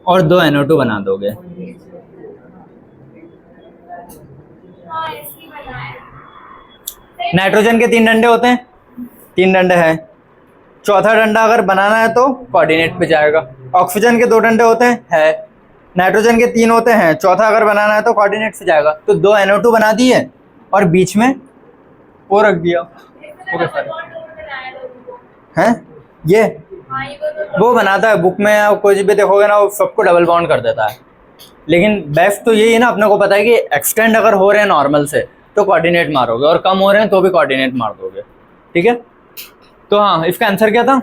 और 2 NO2 बना दोगे। नाइट्रोजन के 3 डंडे होते हैं, 3 डंडे हैं, चौथा डंडा अगर बनाना है तो कोऑर्डिनेट पे जाएगा। ऑक्सीजन के 2 डंडे होते हैं, है। नाइट्रोजन के 3 होते हैं, चौथा अगर बनाना है तो कोऑर्डिनेट से जाएगा। तो 2 NO2 बना दिए और बीच में वो रख दिया। ओके सर, हैं ये वो बनाता है बुक में, आप कुछ भी देखोगे ना वो सबको डबल बॉन्ड कर देता है। लेकिन बेस्ट तो यही है ना, अपने को पता है कि एक्सटेंड अगर हो रहे हैं नॉर्मल से तो कोऑर्डिनेट मारोगे, और कम हो रहे हैं तो भी कोऑर्डिनेट मार दोगे। ठीक है, तो हाँ, इसका आंसर क्या था,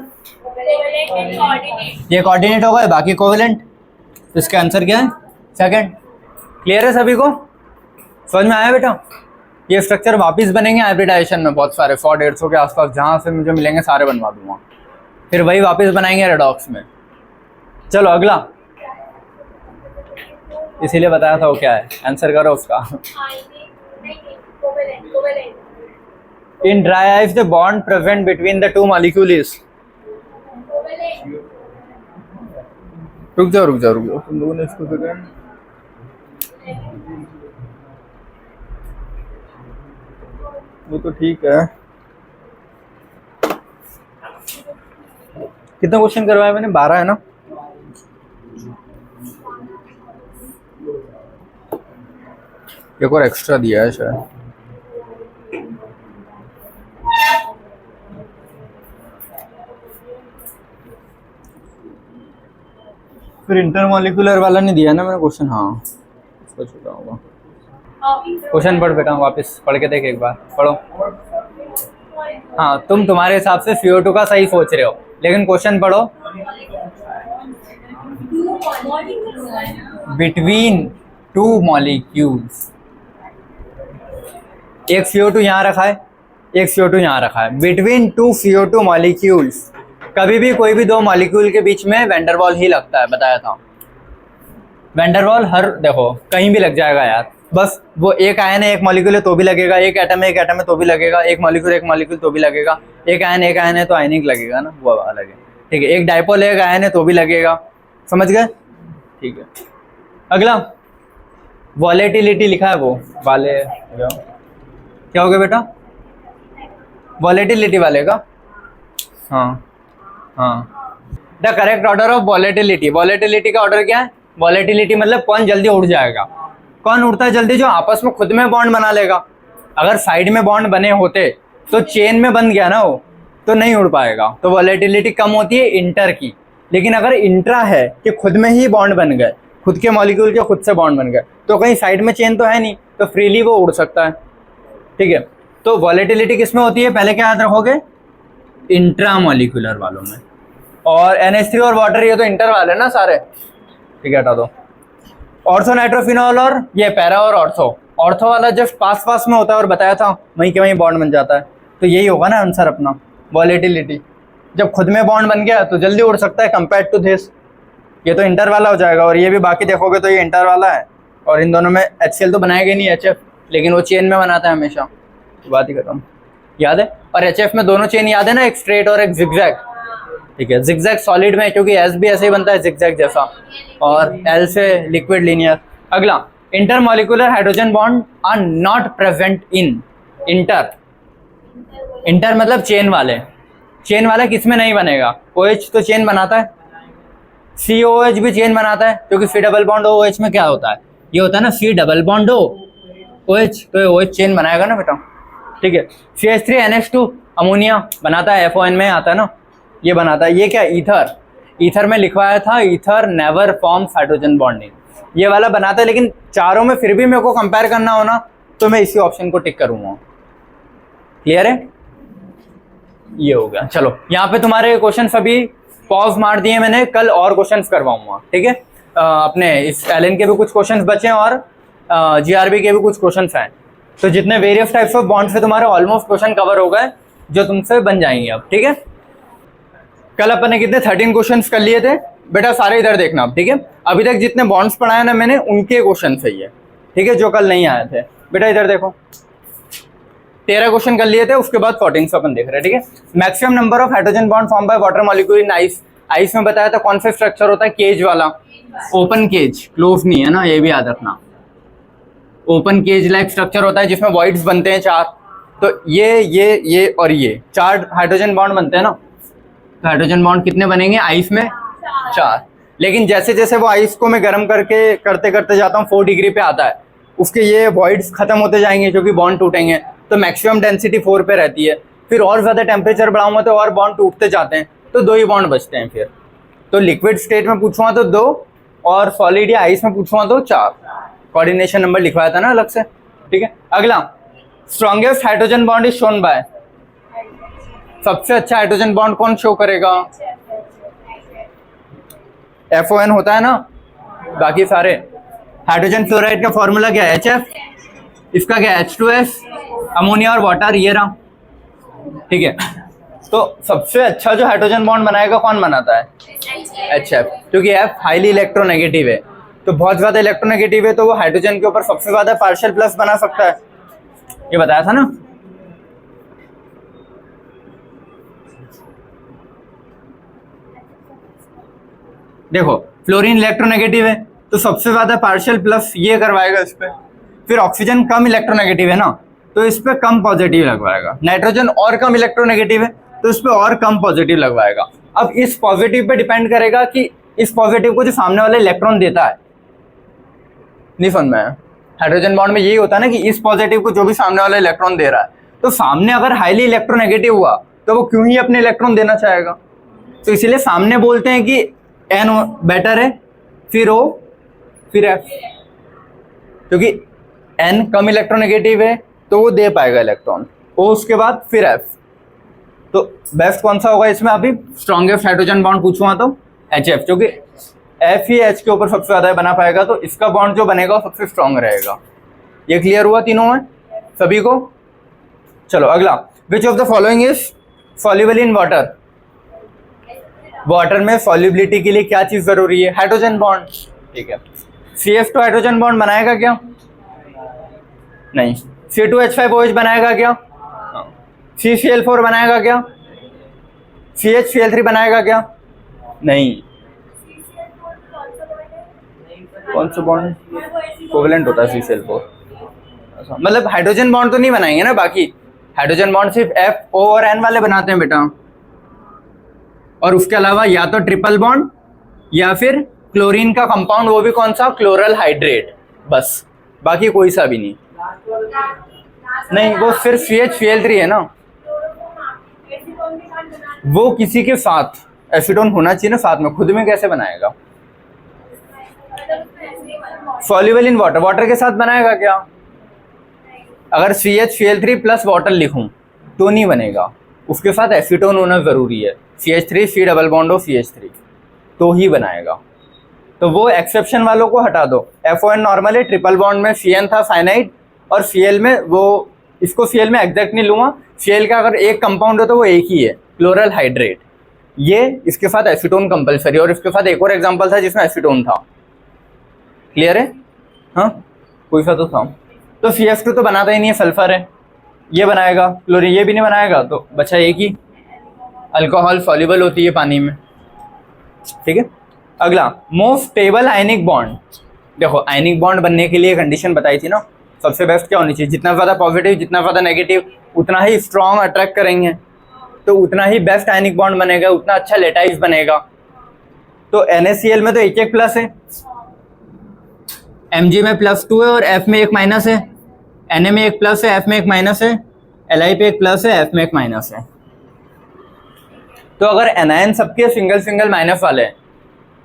ये कोऑर्डिनेट होगा, बाकी कोवेलेंट। तो इसका आंसर क्या है, सेकंड। क्लियर है सभी को, समझ में आया बेटा। ये स्ट्रक्चर वापस बनेंगे हाइब्रिडाइजेशन में बहुत सारे, 100-150 के आसपास, जहाँ से मुझे मिलेंगे सारे बनवा दूंगा, फिर वही वापस बनाएंगे रेडॉक्स में। चलो अगला, इसीलिए बताया था वो क्या है, आंसर करो उसका। In dry ice, the bond present between the two molecules is. रुक जाओ तुम लोगों ने इसको सेकंड। वो तो ठीक है। कितना क्वेश्चन करवाया मैंने, 12 है ना। एक और एक्स्ट्रा दिया है शायद। फिर इंटरमॉलिक्यूलर वाला नहीं दिया ना मैंने क्वेश्चन, हाँ उसका छूटा होगा। क्वेश्चन पढ़ बेटा, वापस पढ़ के देख एक बार, पढ़ो। हाँ, तुम्हारे हिसाब से CO2 का सही सोच रहे हो, लेकिन क्वेश्चन पढ़ो। बिटवीन 2 मॉलिक्यूल्स, एक CO2 यहाँ रखा है, एक CO2 यहाँ रखा है। बिटवीन 2 CO2 मॉलिक्यूल्स, कभी भी कोई भी 2 मॉलिक्यूल के बीच में वैंडरवॉल ही लगता है, बताया था। वैंडरवॉल हर, देखो कहीं भी लग जाएगा यार, बस वो एक आयन है एक मॉलिक्यूल है तो भी लगेगा, एक एटम है एक एटम है तो भी लगेगा, एक मॉलिक्यूल तो भी लगेगा, एक आयन है तो आयनिक लगेगा ना, वो अलग है। ठीक है, एक डाइपोल है एक आयन है तो भी लगेगा, समझ गए। ठीक है, अगला वॉलेटिलिटी लिखा है, वो वाले क्या हो गया बेटा, वॉलेटिलिटी वाले का। हाँ, the correct order of volatility, volatility का ऑर्डर क्या है, वॉलेटिलिटी मतलब कौन जल्दी उड़ जाएगा। कौन उड़ता है जल्दी, जो आपस में खुद में बॉन्ड बना लेगा। अगर साइड में बॉन्ड बने होते तो चेन में बन गया ना वो, तो नहीं उड़ पाएगा, तो वॉलेटिलिटी कम होती है इंटर की। लेकिन अगर इंट्रा है कि खुद में ही बॉन्ड बन गए, खुद के मॉलिक्यूल के खुद से बॉन्ड बन गए, तो कहीं साइड में चेन तो है नहीं, तो फ्रीली वो उड़ सकता है। ठीक है, तो वॉलेटिलिटी किस में होती है, पहले क्या याद रखोगे, इंट्रा मॉलिक्यूलर वालों में। और NH3 और वाटर, ये तो इंटर वाले ना सारे, ठीक है, हटा दो। ऑर्थो नाइट्रोफिनॉल और ये पैरा और ऑर्थो वाला जस्ट पास में होता है, और बताया था वहीं के वहीं बॉन्ड बन जाता है। तो यही होगा ना आंसर अपना, वॉलेटिलिटी। जब खुद में बॉन्ड बन गया तो जल्दी उड़ सकता है कंपेयर टू दिस। ये तो इंटर वाला हो जाएगा, और ये भी बाकी देखोगे तो ये इंटर वाला है, और इन दोनों में HCl तो बनाएगा नहीं HF, लेकिन वो चेन में बनाता है हमेशा, बात ही खत्म। याद है, और HF में दोनों चेन याद है ना, एक स्ट्रेट और एक जिगजैग। ठीक है, जिगजैग सॉलिड में, क्योंकि S भी ऐसे ही बनता है जिगजैग जैसा, और L से लिक्विड लीनियर। अगला, intermolecular hydrogen bond are not present in inter मतलब चेन वाले किस में नहीं बनेगा। OH तो चेन बनाता है, COH भी चेन बनाता है, क्योंकि C डबल बॉन्ड OH में क्या होता है, ये होता है ना C डबल बॉन्ड OH, तो OH चेन बनाएगा ना बेटा। ठीक है, CH3NH2 अमोनिया बनाता है, FON में आता है ना, ये बनाता है। ये क्या, ईथर में लिखवाया था, ether never forms hydrogen bonding, ये वाला बनाता है। लेकिन चारों में फिर भी मेरे को कंपेयर करना हो ना, तो मैं इसी ऑप्शन को टिक करूंगा। क्लियर है, ये हो गया। चलो, यहाँ पे तुम्हारे क्वेश्चन सभी पॉज मार दिए मैंने, कल और क्वेश्चंस करवाऊंगा। ठीक है, अपने इस एलन के भी कुछ क्वेश्चंस बचे हैं, और GRB के भी कुछ क्वेश्चंस हैं। तो जितने वेरियस टाइप्स ऑफ बॉन्ड से तुम्हारे ऑलमोस्ट क्वेश्चन कवर हो गए, जो तुमसे बन जाएंगे अब। ठीक है, कल अपन ने कितने 13 क्वेश्चंस कर लिए थे। बेटा सारे इधर देखना अब, ठीक है। अभी तक जितने बॉन्ड्स पढ़ाए ना मैंने उनके क्वेश्चन सही है, ठीक है, जो कल नहीं आए थे। बेटा इधर देखो 13 क्वेश्चन कर लिए थे, उसके बाद 14 से अपन देख रहे हैं, ठीक है। Maximum number of hydrogen bond form by water molecule in ice. Ice में बताया था कौन सा स्ट्रक्चर होता है, केज वाला, ओपन केज, क्लोज नहीं है ना, ये भी याद रखना। ओपन केज लाइक स्ट्रक्चर होता है जिसमें वॉइड्स बनते हैं 4, तो ये और ये 4 हाइड्रोजन बॉन्ड बनते हैं ना। तो हाइड्रोजन बॉन्ड कितने बनेंगे आइस में, 4। लेकिन जैसे जैसे वो आइस को मैं गर्म करके करते करते जाता हूँ 4 डिग्री पे आता है, उसके ये वॉइड्स खत्म होते जाएंगे क्योंकि बॉन्ड टूटेंगे, तो मैक्सिमम डेंसिटी 4 पे रहती है। फिर और ज़्यादा टेम्परेचर बढ़ाऊंगा तो और बॉन्ड टूटते जाते हैं, तो 2 ही बॉन्ड बचते हैं फिर। तो लिक्विड स्टेट में पूछूंगा तो 2, और सॉलिड या आइस में पूछूंगा तो 4। कोऑर्डिनेशन नंबर लिखवाया था ना अलग से, ठीक है। अगला, strongest hydrogen bond is shown by. सबसे अच्छा हाइड्रोजन बॉन्ड कौन शो करेगा, FON होता है ना, बाकी सारे। हाइड्रोजन फ्लोराइड का फॉर्मूला क्या है, HF, इसका क्या है H2S, अमोनिया और वाटर, ये रहा, ठीक है। तो सबसे अच्छा जो हाइड्रोजन बॉन्ड बनाएगा कौन बनाता है, HF, क्योंकि F हाईली इलेक्ट्रोनेगेटिव है, तो बहुत ज्यादा इलेक्ट्रोनेगेटिव है, तो वो हाइड्रोजन के ऊपर सबसे ज्यादा पार्शियल प्लस बना सकता है, ये बताया था ना। देखो फ्लोरीन इलेक्ट्रोनेगेटिव है, तो सबसे ज्यादा पार्शियल प्लस ये करवाएगा इस पे। फिर ऑक्सीजन कम इलेक्ट्रोनेगेटिव है ना, तो इस पे कम पॉजिटिव लगवाएगा। नाइट्रोजन और कम इलेक्ट्रोनेगेटिव है, तो इस पे और कम पॉजिटिव लगवाएगा। अब इस पॉजिटिव पे डिपेंड करेगा कि इस पॉजिटिव को जो सामने वाला इलेक्ट्रॉन देता है, नहीं समझ में आया। हाइड्रोजन बॉन्ड में यही होता है ना कि इस पॉजिटिव को जो भी सामने वाला इलेक्ट्रॉन दे रहा है, तो सामने अगर हाईली इलेक्ट्रोनेगेटिव हुआ तो वो क्यों ही अपने इलेक्ट्रॉन देना चाहेगा। तो इसीलिए सामने बोलते हैं कि N बेटर है, फिर O, फिर F, क्योंकि N कम इलेक्ट्रोनेगेटिव है तो वो दे पाएगा इलेक्ट्रॉन, O उसके बाद फिर F। तो बेस्ट कौन सा होगा इसमें, अभी स्ट्रॉन्गेस्ट हाइड्रोजन बॉन्ड पूछूंगा तो HF, क्योंकि F ही H के ऊपर सबसे ज्यादा बना पाएगा, तो इसका बॉन्ड जो बनेगा वो सबसे स्ट्रॉन्ग रहेगा। ये क्लियर हुआ तीनों में सभी को। चलो अगला, विच of the following is soluble in water. Water में सॉल्युबिलिटी के लिए क्या चीज जरूरी है, हाइड्रोजन बॉन्ड, ठीक है। CF2 हाइड्रोजन बॉन्ड बनाएगा क्या, नहीं। C2H5OH बनाएगा क्या, CCl4 बनाएगा क्या, CH3Cl3 बनाएगा क्या, नहीं। कौन सा बॉन्ड कोवेलेंट होता है CCl4, मतलब हाइड्रोजन बॉन्ड तो नहीं बनाएंगे ना, बाकी हाइड्रोजन बॉन्ड सिर्फ F, O और N वाले बनाते हैं बेटा। और उसके अलावा या तो ट्रिपल बॉन्ड या फिर क्लोरीन का कंपाउंड, वो भी कौन सा, क्लोरल हाइड्रेट, बस, बाकी कोई सा भी नहीं। नहीं, वो सिर्फ CH3Cl3 है ना, वो किसी के साथ एसीटोन होना चाहिए ना साथ में, खुद में कैसे बनाएगा। सॉल्युबल इन वाटर, वाटर के साथ बनाएगा क्या, अगर CH3Cl3 प्लस वाटर लिखूं तो नहीं बनेगा, उसके साथ एसीटोन होना जरूरी है, CH3 C डबल बॉन्ड हो CH3 तो ही बनाएगा। तो वो एक्सेप्शन वालों को हटा दो। FON नॉर्मल है, ट्रिपल बॉन्ड में CN था साइनाइड, और Cl में वो, इसको Cl में एग्जैक्ट नहीं लूंगा, Cl का अगर एक कंपाउंड हो तो वो एक ही है, क्लोरल हाइड्रेट। ये इसके साथ एसीटोन कंपलसरी, और इसके साथ एक और एग्जांपल था जिसमें एसीटोन था। क्लियर है, हाँ कोई सा तो था। तो CF2 तो बनाता ही नहीं है, सल्फर है, ये बनाएगा, क्लोरीन ये भी नहीं बनाएगा, तो बचा एक ही। अल्कोहल सॉल्युबल होती है पानी में, ठीक है। अगला, मोस्ट स्टेबल आयनिक बॉन्ड। देखो आयनिक बॉन्ड बनने के लिए कंडीशन बताई थी ना, सबसे बेस्ट क्या होनी चाहिए, जितना ज़्यादा पॉजिटिव जितना ज़्यादा नेगेटिव उतना ही स्ट्रॉन्ग अट्रैक्ट करेंगे, तो उतना ही बेस्ट आयनिक बॉन्ड बनेगा, उतना अच्छा लेटाइज बनेगा। तो NaCl में तो एक प्लस है, Mg में +2 है और F में 1 माइनस है, Na में 1 प्लस है, F में 1 माइनस है, Li पे 1 प्लस है, F में 1 माइनस है। तो अगर एनायन सबके सिंगल सिंगल माइनस वाले हैं,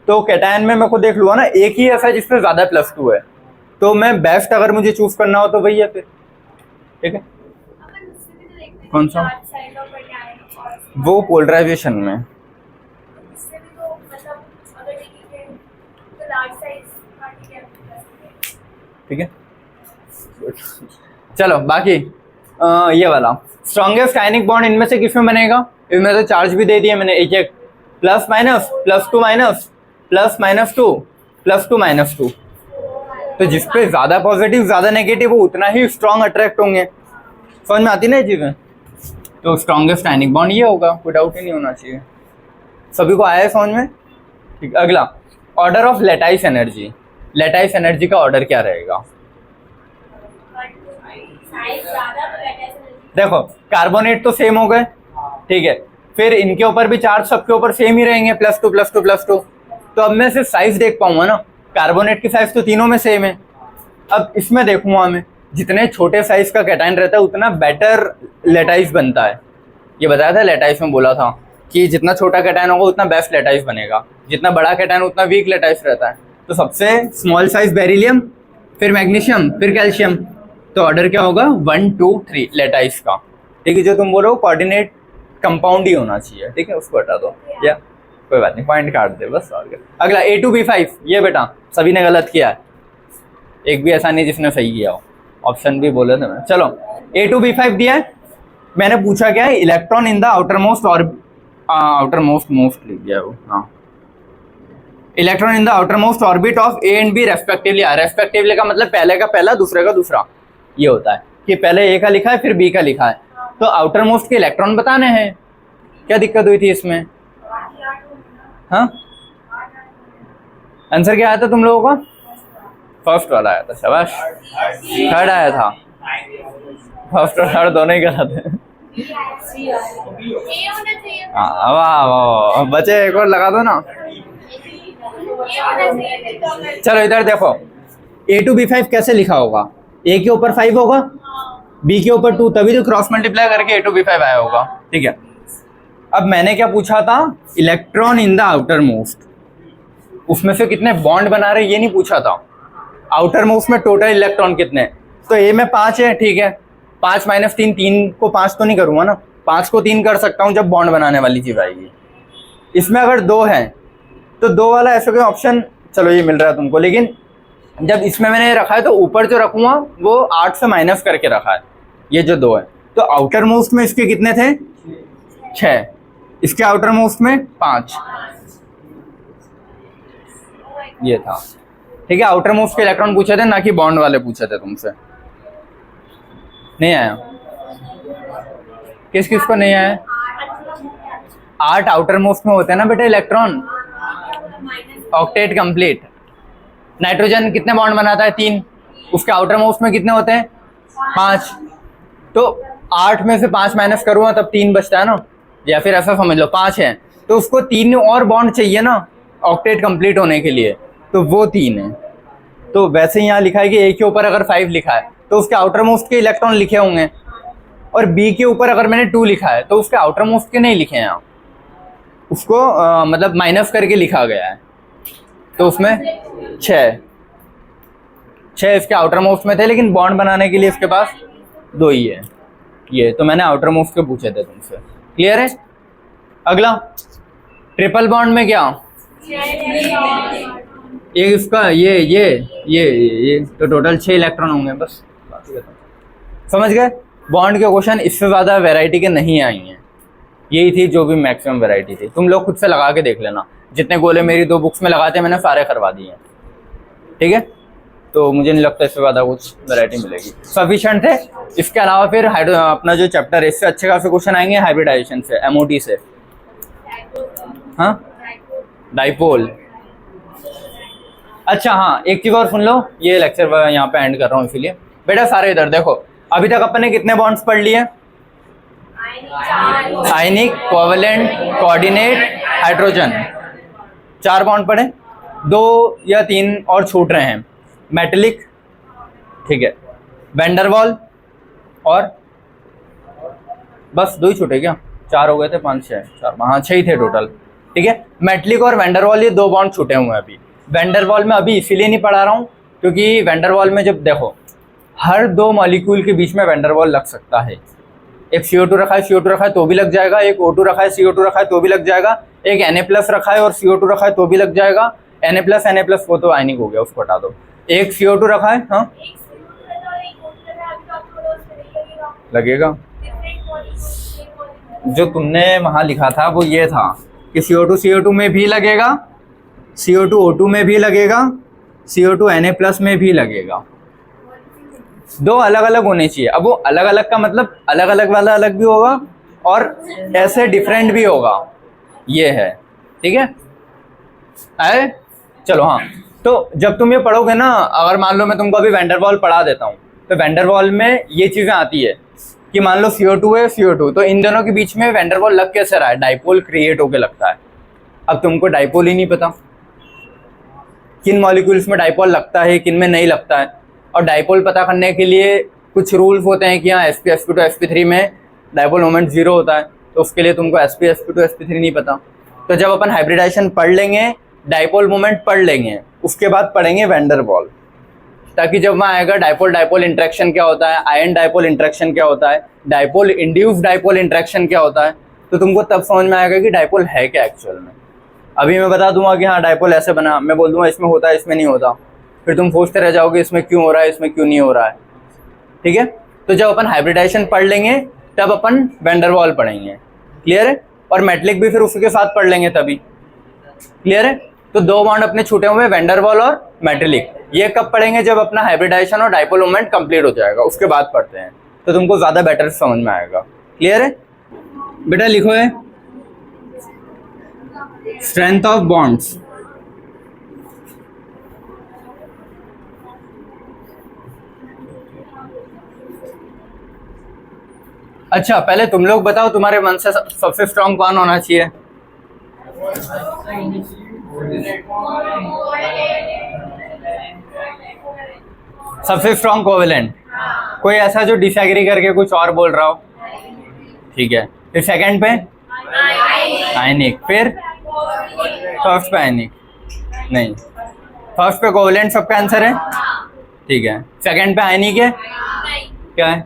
तो कैटायन में मैं खुद देख लूँगा ना, एक ही ऐसा है जिसमें ज़्यादा +2 है, तो मैं बेस्ट अगर मुझे चूज करना हो तो वही है फिर, ठीक है। कौन सा, वो पोलराइजेशन में, ठीक है। चलो बाकी ये वाला स्ट्रॉन्गेस्ट आयनिक बॉन्ड इनमें से किसमें बनेगा, इनमें से चार्ज भी दे दिए मैंने, एक एक प्लस माइनस, +2 माइनस, +-2 +2 -2, तो जिस पे ज्यादा पॉजिटिव ज्यादा नेगेटिव वो उतना ही स्ट्रॉन्ग अट्रैक्ट होंगे। समझ में आती ना ये चीजें? तो स्ट्रॉन्गेस्ट आयनिक बॉन्ड ये होगा, कोई डाउट ही नहीं होना चाहिए। सभी को आया है समझ में? ठीक, अगला order of lattice energy. Lattice energy का ऑर्डर क्या रहेगा? देखो कार्बोनेट तो सेम हो गए, ठीक है, फिर इनके ऊपर भी चार्ज सबके ऊपर सेम ही रहेंगे, +2 +2 +2। तो अब मैं सिर्फ साइज देख पाऊंगा ना, कार्बोनेट की साइज तो तीनों में सेम है। अब इसमें देखूंगा मैं, जितने छोटे साइज का कैटायन रहता है उतना बेटर लेटाइस बनता है। ये बताया था लेटाइस में, बोला था कि जितना छोटा कैटायन होगा उतना बेस्ट लेटाइस बनेगा, जितना बड़ा कैटायन उतना वीक लेटाइस रहता है। तो सबसे स्मॉल साइज बेरिलियम, फिर मैग्नीशियम, फिर कैल्शियम। तो ऑर्डर क्या होगा? 1 2 3 लेटाइस का, ठीक है। जो तुम बोलो कोऑर्डिनेट कंपाउंड ही होना चाहिए, ठीक है, उसको हटा दो या कोई बात नहीं, पॉइंट काट दे बस। और क्या? अगला A2B5, ये बेटा सभी ने गलत किया है, एक भी ऐसा नहीं जिसने सही किया हो, ऑप्शन भी बोले थे मैं। चलो A2B5 दिया है, मैंने पूछा क्या है? Electron in the outer most और मोस्ट लिख दिया वो, हाँ, electron in the outer most orbit of A and B respectively. Respectively का मतलब पहले का पहला दूसरे का दूसरा, ये होता है कि पहले A का लिखा है फिर B का लिखा है। तो आउटर मोस्ट के इलेक्ट्रॉन बताने हैं, क्या दिक्कत हुई थी इसमें? हाँ, आंसर क्या आया था तुम लोगों का? फर्स्ट वाला आया था, शाबाश। थर्ड आया था, फर्स्ट और थर्ड दोनों ही गलत है। हाँ वाह वाह, बचे एक और लगा दो ना। चलो इधर देखो, A2B5 कैसे लिखा होगा? A के ऊपर 5 होगा, B के ऊपर 2, तभी तो क्रॉस मल्टीप्लाई करके A2B5 आया होगा, ठीक है। अब मैंने क्या पूछा था? Electron in the outer most, उसमें से कितने बॉन्ड बना रहे ये नहीं पूछा था। आउटर मोस्ट में टोटल इलेक्ट्रॉन कितने? तो A में 5 है, ठीक है, 5 - 3, 3 को 5 तो नहीं करूंगा ना, 5 को 3 कर सकता हूँ जब बॉन्ड बनाने वाली चीज आएगी। इसमें अगर 2 है तो 2 वाला ऐसा कोई ऑप्शन, चलो ये मिल रहा है तुमको, लेकिन जब इसमें मैंने रखा है तो ऊपर जो रखूंगा वो 8 से माइनस करके रखा है, ये जो 2 है। तो आउटर मोस्ट में इसके कितने थे? 6, इसके आउटर मोस्ट में 5, ये था, ठीक है। आउटर मोस्ट के इलेक्ट्रॉन पूछे थे ना कि बॉन्ड वाले पूछे थे तुमसे। नहीं आया? किस किस को नहीं आया? 8 आउटर मोस्ट में होते हैं ना बेटा इलेक्ट्रॉन, ऑक्टेट कंप्लीट। नाइट्रोजन कितने बॉन्ड बनाता है? 3, उसके आउटर मोस्ट में कितने होते हैं? 5। तो 8 में से 5 माइनस करूँगा तब 3 बचता है ना, या फिर ऐसा समझ लो 5 है तो उसको 3 और बॉन्ड चाहिए ना ऑक्टेट कंप्लीट होने के लिए, तो वो 3 है। तो वैसे यहाँ लिखा है कि A के ऊपर अगर 5 लिखा है तो उसके आउटर मोस्ट के इलेक्ट्रॉन लिखे होंगे, और B के ऊपर अगर मैंने 2 लिखा है तो उसके आउटर मोस्ट के नहीं लिखे हैं यहाँ, उसको मतलब माइनस करके लिखा गया है। तो उसमें 6 इसके आउटर मोस्ट में थे, लेकिन बॉन्ड बनाने के लिए इसके पास 2 ही है। ये तो मैंने आउटर मोस्ट के पूछे थे तुमसे, क्लियर है? अगला ट्रिपल बॉन्ड में क्या? एक इसका ये तो टोटल 6 इलेक्ट्रॉन होंगे बस, समझ गए? बॉन्ड के क्वेश्चन इससे ज़्यादा वैरायटी के नहीं आई हैं, यही थी जो भी मैक्सिमम वैरायटी थी। तुम लोग खुद से लगा के देख लेना, जितने गोले मेरी 2 बुक्स में लगाते हैं मैंने सारे करवा दिए हैं, ठीक है। तो मुझे नहीं लगता इससे ज़्यादा कुछ वैरायटी मिलेगी, सफिशिएंट है। इसके अलावा फिर अपना जो चैप्टर है इससे अच्छे खासे क्वेश्चन आएंगे हाइब्रिडाइजेशन से, MOT से, हाँ, डाइपोल। अच्छा हाँ, एक चीज़ और सुन लो, ये लेक्चर यहाँ पे एंड कर रहा हूँ इसीलिए। बेटा सारे इधर देखो, अभी तक अपन ने कितने बॉन्ड्स पढ़ लिए? आयनिक, कोवैलेंट, कोऑर्डिनेट, हाइड्रोजन, 4 बॉन्ड पढ़े, 2 या 3 और छूट रहे हैं। मेटेलिक, ठीक है, वैंडरवाल, और बस 2 ही छूटे क्या? 4 हो गए थे, 5 6 4, हाँ 6 ही थे टोटल, ठीक है। मेटेलिक और वैंडरवाल ये 2 बॉन्ड छूटे हुए हैं अभी। वैंडरवाल में अभी इसीलिए नहीं पढ़ा रहा हूँ क्योंकि वैंडरवाल में जब देखो हर 2 मॉलिक्यूल के बीच में वैंडरवाल लग सकता है। एक CO2 रखा है, CO2 रखा है तो भी लग जाएगा, एक O2 रखा है, CO2 रखा है तो भी लग जाएगा, एक Na+ रखा है और CO2 रखा है तो भी लग जाएगा। Na+ वो तो आयनिक हो गया, उसको हटा दो। एक CO2 रखा है, हाँ लगेगा। जो तुमने वहां लिखा था वो ये था कि CO2 में भी लगेगा CO2 O2 में भी लगेगा, CO2 Na+ में भी लगेगा। दो अलग अलग होने चाहिए। अब वो अलग अलग का मतलब अलग अलग वाला अलग भी होगा और ऐसे डिफरेंट भी होगा, ये है। ठीक है आए? चलो हाँ, तो जब तुम ये पढ़ोगे ना, अगर मान लो मैं तुमको अभी वैंडरवॉल पढ़ा देता हूँ, तो वैंडरवॉल में ये चीज़ें आती है कि मान लो CO2 है, CO2, तो इन दोनों के बीच में वैंडरवॉल लग कैसे रहा है? डाइपोल क्रिएट होके लगता है। अब तुमको डाइपोल ही नहीं पता, किन मॉलिक्यूल्स में डाइपोल लगता है, किन में नहीं लगता है। और डाइपोल पता करने के लिए कुछ रूल्स होते हैं कि हाँ sp sp2 sp3 में डाइपोल मोमेंट 0 होता है, तो उसके लिए तुमको sp sp2 sp3 नहीं पता। तो जब अपन हाइब्रिडाइजेशन पढ़ लेंगे, डाइपोल मोमेंट पढ़ लेंगे, उसके बाद पढ़ेंगे वैंडरवॉल, ताकि जब वहाँ आएगा डाइपोल डाइपोल इंटरेक्शन क्या होता है, आयन डाइपोल इंटरेक्शन क्या होता है, डाइपोल इंड्यूस्ड डाइपोल इंटरेक्शन क्या होता है, तो तुमको तब समझ में आएगा कि डाइपोल है क्या एक्चुअल में। अभी मैं बता दूंगा कि हाँ डाइपोल ऐसे बना, मैं बोल दूंगा इसमें होता है, इसमें नहीं होता, फिर तुम सोचते रह जाओगे इसमें क्यों हो रहा है, इसमें क्यों नहीं हो रहा है। ठीक है, तो जब अपन हाइब्रिडाइजेशन पढ़ लेंगे तब अपन वैंडरवॉल पढ़ेंगे। क्लियर है? और मेटलिक भी फिर उसके साथ पढ़ लेंगे तभी। क्लियर है? तो दो बॉन्ड अपने छूटे हुए, वैंडरवॉल और मेटलिक। ये कब पढ़ेंगे? जब अपना हाइब्रिडाइजेशन और डाइपोल मोमेंट कंप्लीट हो जाएगा, उसके बाद पढ़ते हैं, तो तुमको ज्यादा बेटर समझ में आएगा। क्लियर है? बेटा लिखो है स्ट्रेंथ ऑफ बॉन्ड्स। अच्छा, पहले तुम लोग बताओ तुम्हारे मन से सबसे स्ट्रांग कौन होना चाहिए? सबसे स्ट्रांग कोवेलेंट। कोई ऐसा जो डिसएग्री करके कुछ और बोल रहा हो? ठीक है, फिर सेकंड पे आयनिक, फिर फर्स्ट पे आयनिक नहीं, फर्स्ट पे कोवेलेंट सबका आंसर है। ठीक है, सेकंड पे आयनिक है, क्या है?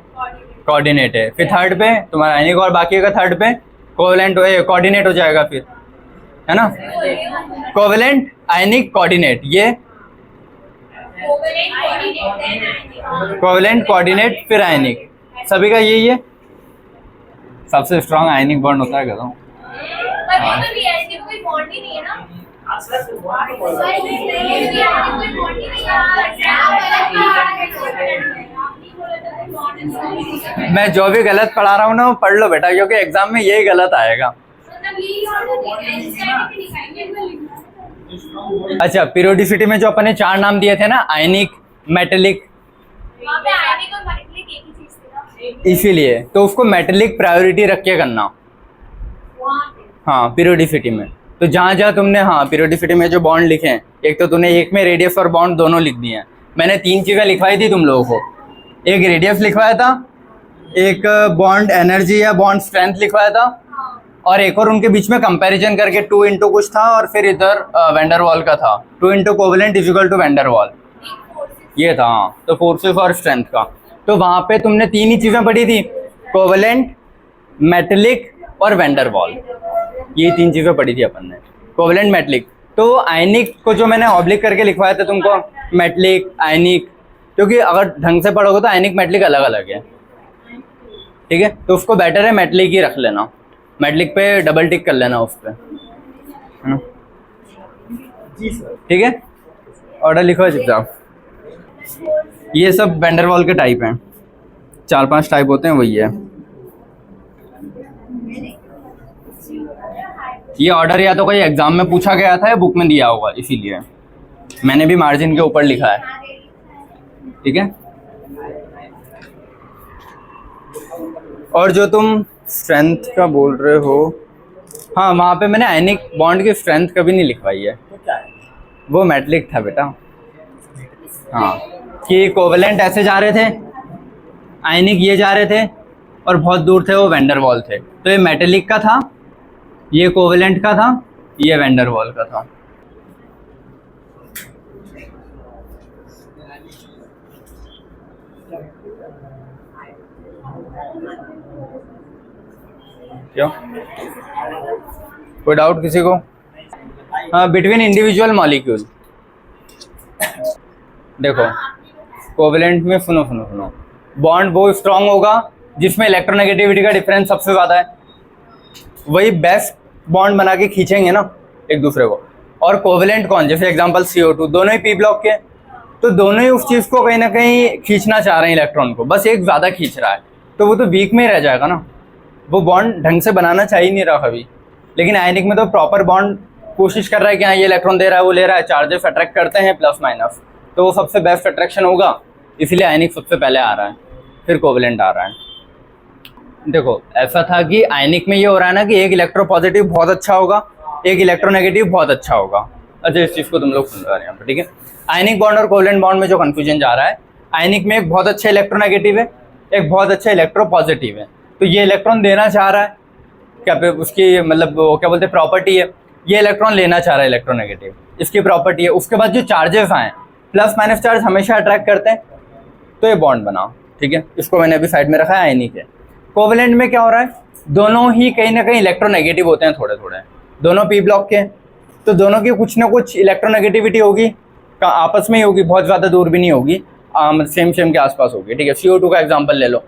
कोऑर्डिनेट है। फिर थर्ड पे तुम्हारा आयनिक और बाकी का थर्ड पे कोवेलेंट कोऑर्डिनेट हो जाएगा फिर, है ना? कोवेलेंट आयनिक कोऑर्डिनेट, ये कोवेलेंट कोऑर्डिनेट फिर आयनिक, सभी का यही है। सबसे स्ट्रांग आयनिक बॉन्ड होता है, कहता हूँ। मैं जो भी गलत पढ़ा रहा हूँ ना वो पढ़ लो बेटा, क्योंकि एग्जाम में यही गलत आएगा। अच्छा, पीरियोडिसिटी में जो अपन ने 4 नाम दिए थे ना, आयनिक, मेटेलिक, इसीलिए तो उसको मेटेलिक प्रायोरिटी रख के करना। हाँ, पीरियोडिसिटी में तो जहाँ जहाँ तुमने हाँ पीरियोडिसिटी में जो बॉन्ड लिखे हैं, एक तो तूने एक में रेडियस और बॉन्ड दोनों लिख दिए हैं। मैंने 3 चीज़ें लिखवाई थी तुम लोगों को, एक रेडियस लिखवाया था, एक बॉन्ड एनर्जी या बॉन्ड स्ट्रेंथ लिखवाया था, और एक और उनके बीच में कंपैरिजन करके 2 इंटू कुछ था, और फिर इधर वैंडरवॉल का था, 2 into covalent is equal to van der Waal, ये था। हाँ, तो फोर्सेस और स्ट्रेंथ का। तो वहाँ पे तुमने 3 ही चीज़ें पढ़ी थी, कोवेलेंट, मेटेलिक और वैंडरवॉल, ये 3 चीज़ें पढ़ी थी अपन ने, कोवेलेंट मेटेलिक। तो आयनिक को जो मैंने ऑब्लिक करके लिखवाया था तुमको, मेटेलिक आयनिक, क्योंकि अगर ढंग से पढ़ोगे तो आयनिक मेटेलिक अलग अलग है। ठीक है, तो उसको बेटर है मेटेलिक ही रख लेना, मेटेलिक पे डबल टिक कर लेना उस पर, है ना? ठीक है, ऑर्डर लिखो चुपचाप। ये सब वैंडरवॉल के टाइप हैं, 4-5 टाइप होते हैं, वही है। ये ऑर्डर या तो कोई एग्जाम में पूछा गया था या बुक में दिया होगा, इसीलिए मैंने भी मार्जिन के ऊपर लिखा है। ठीक है, और जो तुम स्ट्रेंथ का बोल रहे हो, हाँ वहाँ पे मैंने आयनिक बॉन्ड की स्ट्रेंथ कभी नहीं लिखवाई है, वो मेटेलिक था बेटा। हाँ, कि कोवेलेंट ऐसे जा रहे थे, आयनिक ये जा रहे थे, और बहुत दूर थे वो वैंडरवॉल थे, तो ये मेटेलिक का था, ये कोवेलेंट का था, ये वैंडरवॉल का था। क्या कोई डाउट किसी को? हाँ, बिटवीन इंडिविजुअल मॉलिक्यूल देखो, कोवेलेंट में सुनो, बॉन्ड वो स्ट्रांग होगा जिसमें इलेक्ट्रोनेगेटिविटी का डिफरेंस सबसे ज्यादा है, वही बेस्ट बॉन्ड बना के खींचेंगे ना एक दूसरे को। और कोवेलेंट कौन, जैसे एग्जांपल CO2, दोनों ही पी ब्लॉक के, तो दोनों ही उस चीज़ को कहीं ना कहीं खींचना चाह रहे हैं इलेक्ट्रॉन को, बस एक ज़्यादा खींच रहा है, तो वो तो वीक में ही रह जाएगा ना, वो बॉन्ड ढंग से बनाना चाहिए नहीं रहा कभी। लेकिन आयनिक में तो प्रॉपर बॉन्ड कोशिश कर रहा है कि हाँ ये इलेक्ट्रॉन दे रहा है, वो ले रहा है, चार्जेस अट्रैक्ट करते हैं प्लस माइनस, तो वो सबसे बेस्ट अट्रैक्शन होगा, इसलिए आयनिक सबसे पहले आ रहा है, फिर कोवेलेंट आ रहा है। देखो ऐसा था कि आयनिक में ये हो रहा है ना कि एक इलेक्ट्रोपॉजिटिव बहुत अच्छा होगा, एक इलेक्ट्रोनेगेटिव बहुत अच्छा होगा। अच्छा इस चीज़ को तुम लोग सुन रहे हैं यहाँ पर, ठीक है। आयनिक बॉन्ड और कोवेलेंट बॉन्ड में जो कंफ्यूजन जा रहा है, आयनिक में एक बहुत अच्छा इलेक्ट्रोनेगेटिव है, एक बहुत अच्छा इलेक्ट्रोपॉजिटिव है, तो ये इलेक्ट्रॉन देना चाह रहा है, क्या पे उसकी मतलब वो क्या बोलते हैं प्रॉपर्टी है, ये इलेक्ट्रॉन लेना चाह रहा है इलेक्ट्रोनेगेटिव, इसकी प्रॉपर्टी है। उसके बाद जो चार्जेस आए, प्लस माइनस चार्ज हमेशा अट्रैक्ट करते हैं, तो ये बॉन्ड बनाओ, ठीक है। इसको मैंने अभी साइड में रखा है आयनिक है। कोवेलेंट में क्या हो रहा है, दोनों ही कहीं ना कहीं इलेक्ट्रोनेगेटिव होते हैं थोड़े थोड़े, दोनों पी ब्लॉक के, तो दोनों की कुछ ना कुछ इलेक्ट्रोनेगेटिविटी होगी, आपस में ही होगी, बहुत ज़्यादा दूर भी नहीं होगी, सेम के आसपास होगी, ठीक है। CO2 का एग्जांपल ले लो,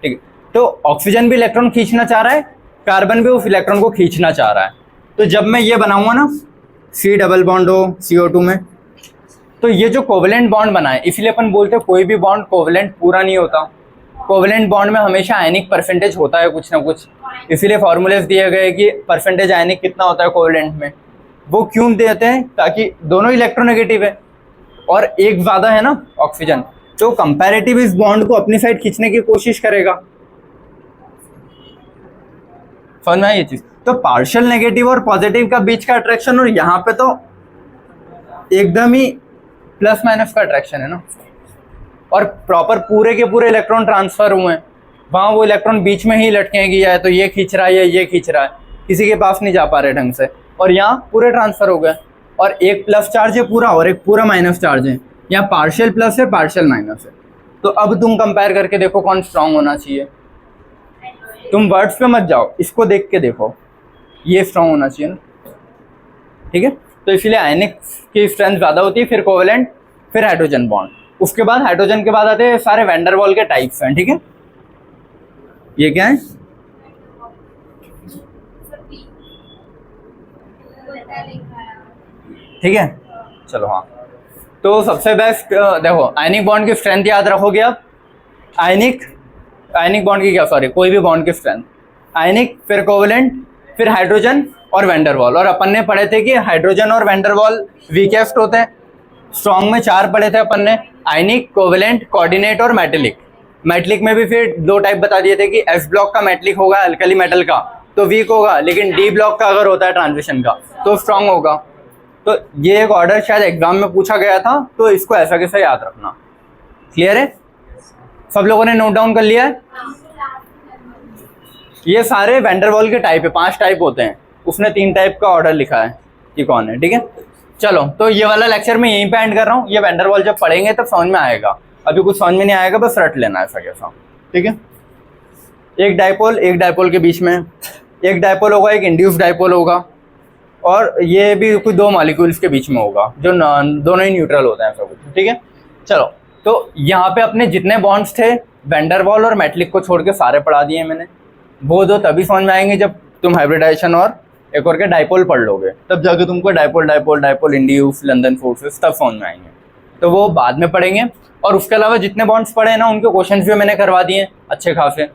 ठीक है। तो ऑक्सीजन भी इलेक्ट्रॉन खींचना चाह रहा है, कार्बन भी उस इलेक्ट्रॉन को खींचना चाह रहा है, तो जब मैं ये बनाऊंगा ना C डबल बॉन्ड हो CO2 में, तो ये जो कोवेलेंट बॉन्ड बना है, इसलिए अपन बोलते हैं कोई भी बॉन्ड कोवेलेंट पूरा नहीं होता, कोवेलेंट बॉन्ड में हमेशा आयनिक परसेंटेज होता है कुछ ना कुछ, इसीलिए फॉर्मूलेस दिए गए कि परसेंटेज आयनिक कितना होता है कोवेलेंट में। वो क्यों देते हैं, ताकि दोनों इलेक्ट्रोनेगेटिव है और एक ज़्यादा है ना ऑक्सीजन, तो कंपैरेटिव इस बॉन्ड को अपनी साइड खींचने की कोशिश करेगा। समझ में आई ये चीज़। तो पार्शियल नेगेटिव और पॉजिटिव का बीच का अट्रैक्शन, और यहाँ पे तो एकदम ही प्लस माइनस का अट्रैक्शन है ना, और प्रॉपर पूरे के पूरे इलेक्ट्रॉन ट्रांसफर हुए हैं, वहाँ वो इलेक्ट्रॉन बीच में ही लटके हैं कि या तो ये खींच रहा है या ये खींच रहा है, किसी के पास नहीं जा पा रहे ढंग से, और यहाँ पूरे ट्रांसफर हो गए, और एक प्लस चार्ज है पूरा और एक पूरा माइनस चार्ज है, यहाँ पार्शियल प्लस है पार्शियल माइनस है। तो अब तुम कंपेयर करके देखो कौन स्ट्रांग होना चाहिए, तुम वर्ड्स पे मत जाओ, इसको देख के देखो, ये स्ट्रांग होना चाहिए ना, ठीक है। तो इसलिए आयनिक की स्ट्रेंथ ज़्यादा होती है, फिर कोवेलेंट, फिर हाइड्रोजन बॉन्ड, उसके बाद हाइड्रोजन के बाद आते हैं सारे वैन वाल के टाइप्स हैं, ठीक है। ये क्या है, ठीक है, चलो हाँ। तो सबसे बेस्ट देखो आयनिक बॉन्ड की स्ट्रेंथ याद रखोगे अब, आयनिक बॉन्ड की क्या, सॉरी कोई भी बॉन्ड की स्ट्रेंथ, आयनिक, फिर कोवेलेंट, फिर हाइड्रोजन और वैन डर वाल। और अपन ने पढ़े थे कि हाइड्रोजन और वैन डर वाल वीकेस्ट होते हैं, स्ट्रॉन्ग में 4 पढ़े थे अपन ने, आयनिक, कोवेलेंट, कोऑर्डिनेट और मेटेलिक। मेटेलिक में भी फिर 2 टाइप बता दिए थे कि एस ब्लॉक का मेटेलिक होगा अल्कली मेटल का तो वीक होगा, लेकिन डी ब्लॉक का अगर होता है ट्रांजिशन का तो स्ट्रांग होगा। तो ये एक ऑर्डर शायद एग्जाम में पूछा गया था, तो इसको ऐसा कैसे याद रखना। क्लियर है, सब लोगों ने नोट डाउन कर लिया है। ये सारे वैन डर वाल के टाइप है, 5 टाइप होते हैं, उसने 3 टाइप का ऑर्डर लिखा है कि कौन है, ठीक है। चलो तो ये वाला लेक्चर मैं यहीं पे एंड कर रहा हूँ, ये वैन डर वाल जब पढ़ेंगे तब समझ में आएगा, अभी कुछ समझ में नहीं आएगा, बस रट लेना ऐसा कैसा, ठीक है। एक डायपोल के बीच में एक डायपोल होगा, एक इंड्यूस डायपोल होगा, और ये भी कोई 2 मॉलिक्यूल्स के बीच में होगा जो दोनों ही न्यूट्रल होते हैं, सब कुछ ठीक है। चलो तो यहाँ पे अपने जितने बॉन्ड्स थे वैन डर वाल और मेटेलिक को छोड़ के सारे पढ़ा दिए मैंने। वो 2 तभी समझ में आएंगे जब तुम हाइब्रिडाइजेशन और एक और के डायपोल पढ़ लोगे, तब जाके तुमको डायपोल इंड्यूस लंदन फोर्सेस तब समझ में आएंगे, तो वो बाद में पढ़ेंगे। और उसके अलावा जितने बॉन्ड्स पढ़े हैं ना उनके क्वेश्चंस भी मैंने करवा दिए अच्छे खासे।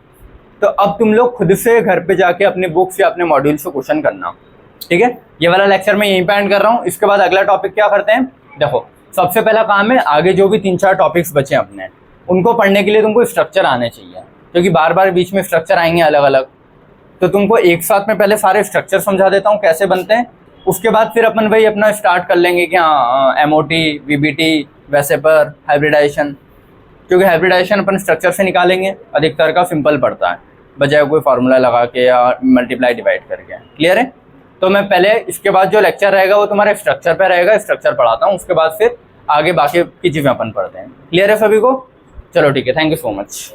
तो अब तुम लोग खुद से घर पे जाके अपने बुक्स या अपने मॉड्यूल से क्वेश्चन करना, ठीक है। ये वाला लेक्चर मैं यहीं पे एंड कर रहा हूँ। इसके बाद अगला टॉपिक क्या करते हैं, देखो सबसे पहला काम है आगे जो भी 3-4 टॉपिक्स बचे अपने उनको पढ़ने के लिए तुमको स्ट्रक्चर आने चाहिए, क्योंकि बार बार बीच में स्ट्रक्चर आएंगे अलग अलग। तो तुमको एक साथ में पहले सारे स्ट्रक्चर समझा देता हूँ कैसे बनते हैं, उसके बाद फिर अपन वही अपना स्टार्ट कर लेंगे कि हाँ MOT, VBT, वैसे पर हाइब्रिडाइजेशन, क्योंकि हाइब्रिडाइजेशन अपन स्ट्रक्चर से निकालेंगे, अधिकतर का सिंपल पड़ता है बजाय कोई फार्मूला लगा के या मल्टीप्लाई डिवाइड करके। क्लियर है। तो मैं पहले इसके बाद जो लेक्चर रहेगा वो तुम्हारे स्ट्रक्चर पे रहेगा, स्ट्रक्चर पढ़ाता हूँ, उसके बाद फिर आगे बाकी की चीज़ें अपन पढ़ते हैं। क्लियर है सभी को, चलो ठीक है, थैंक यू सो मच।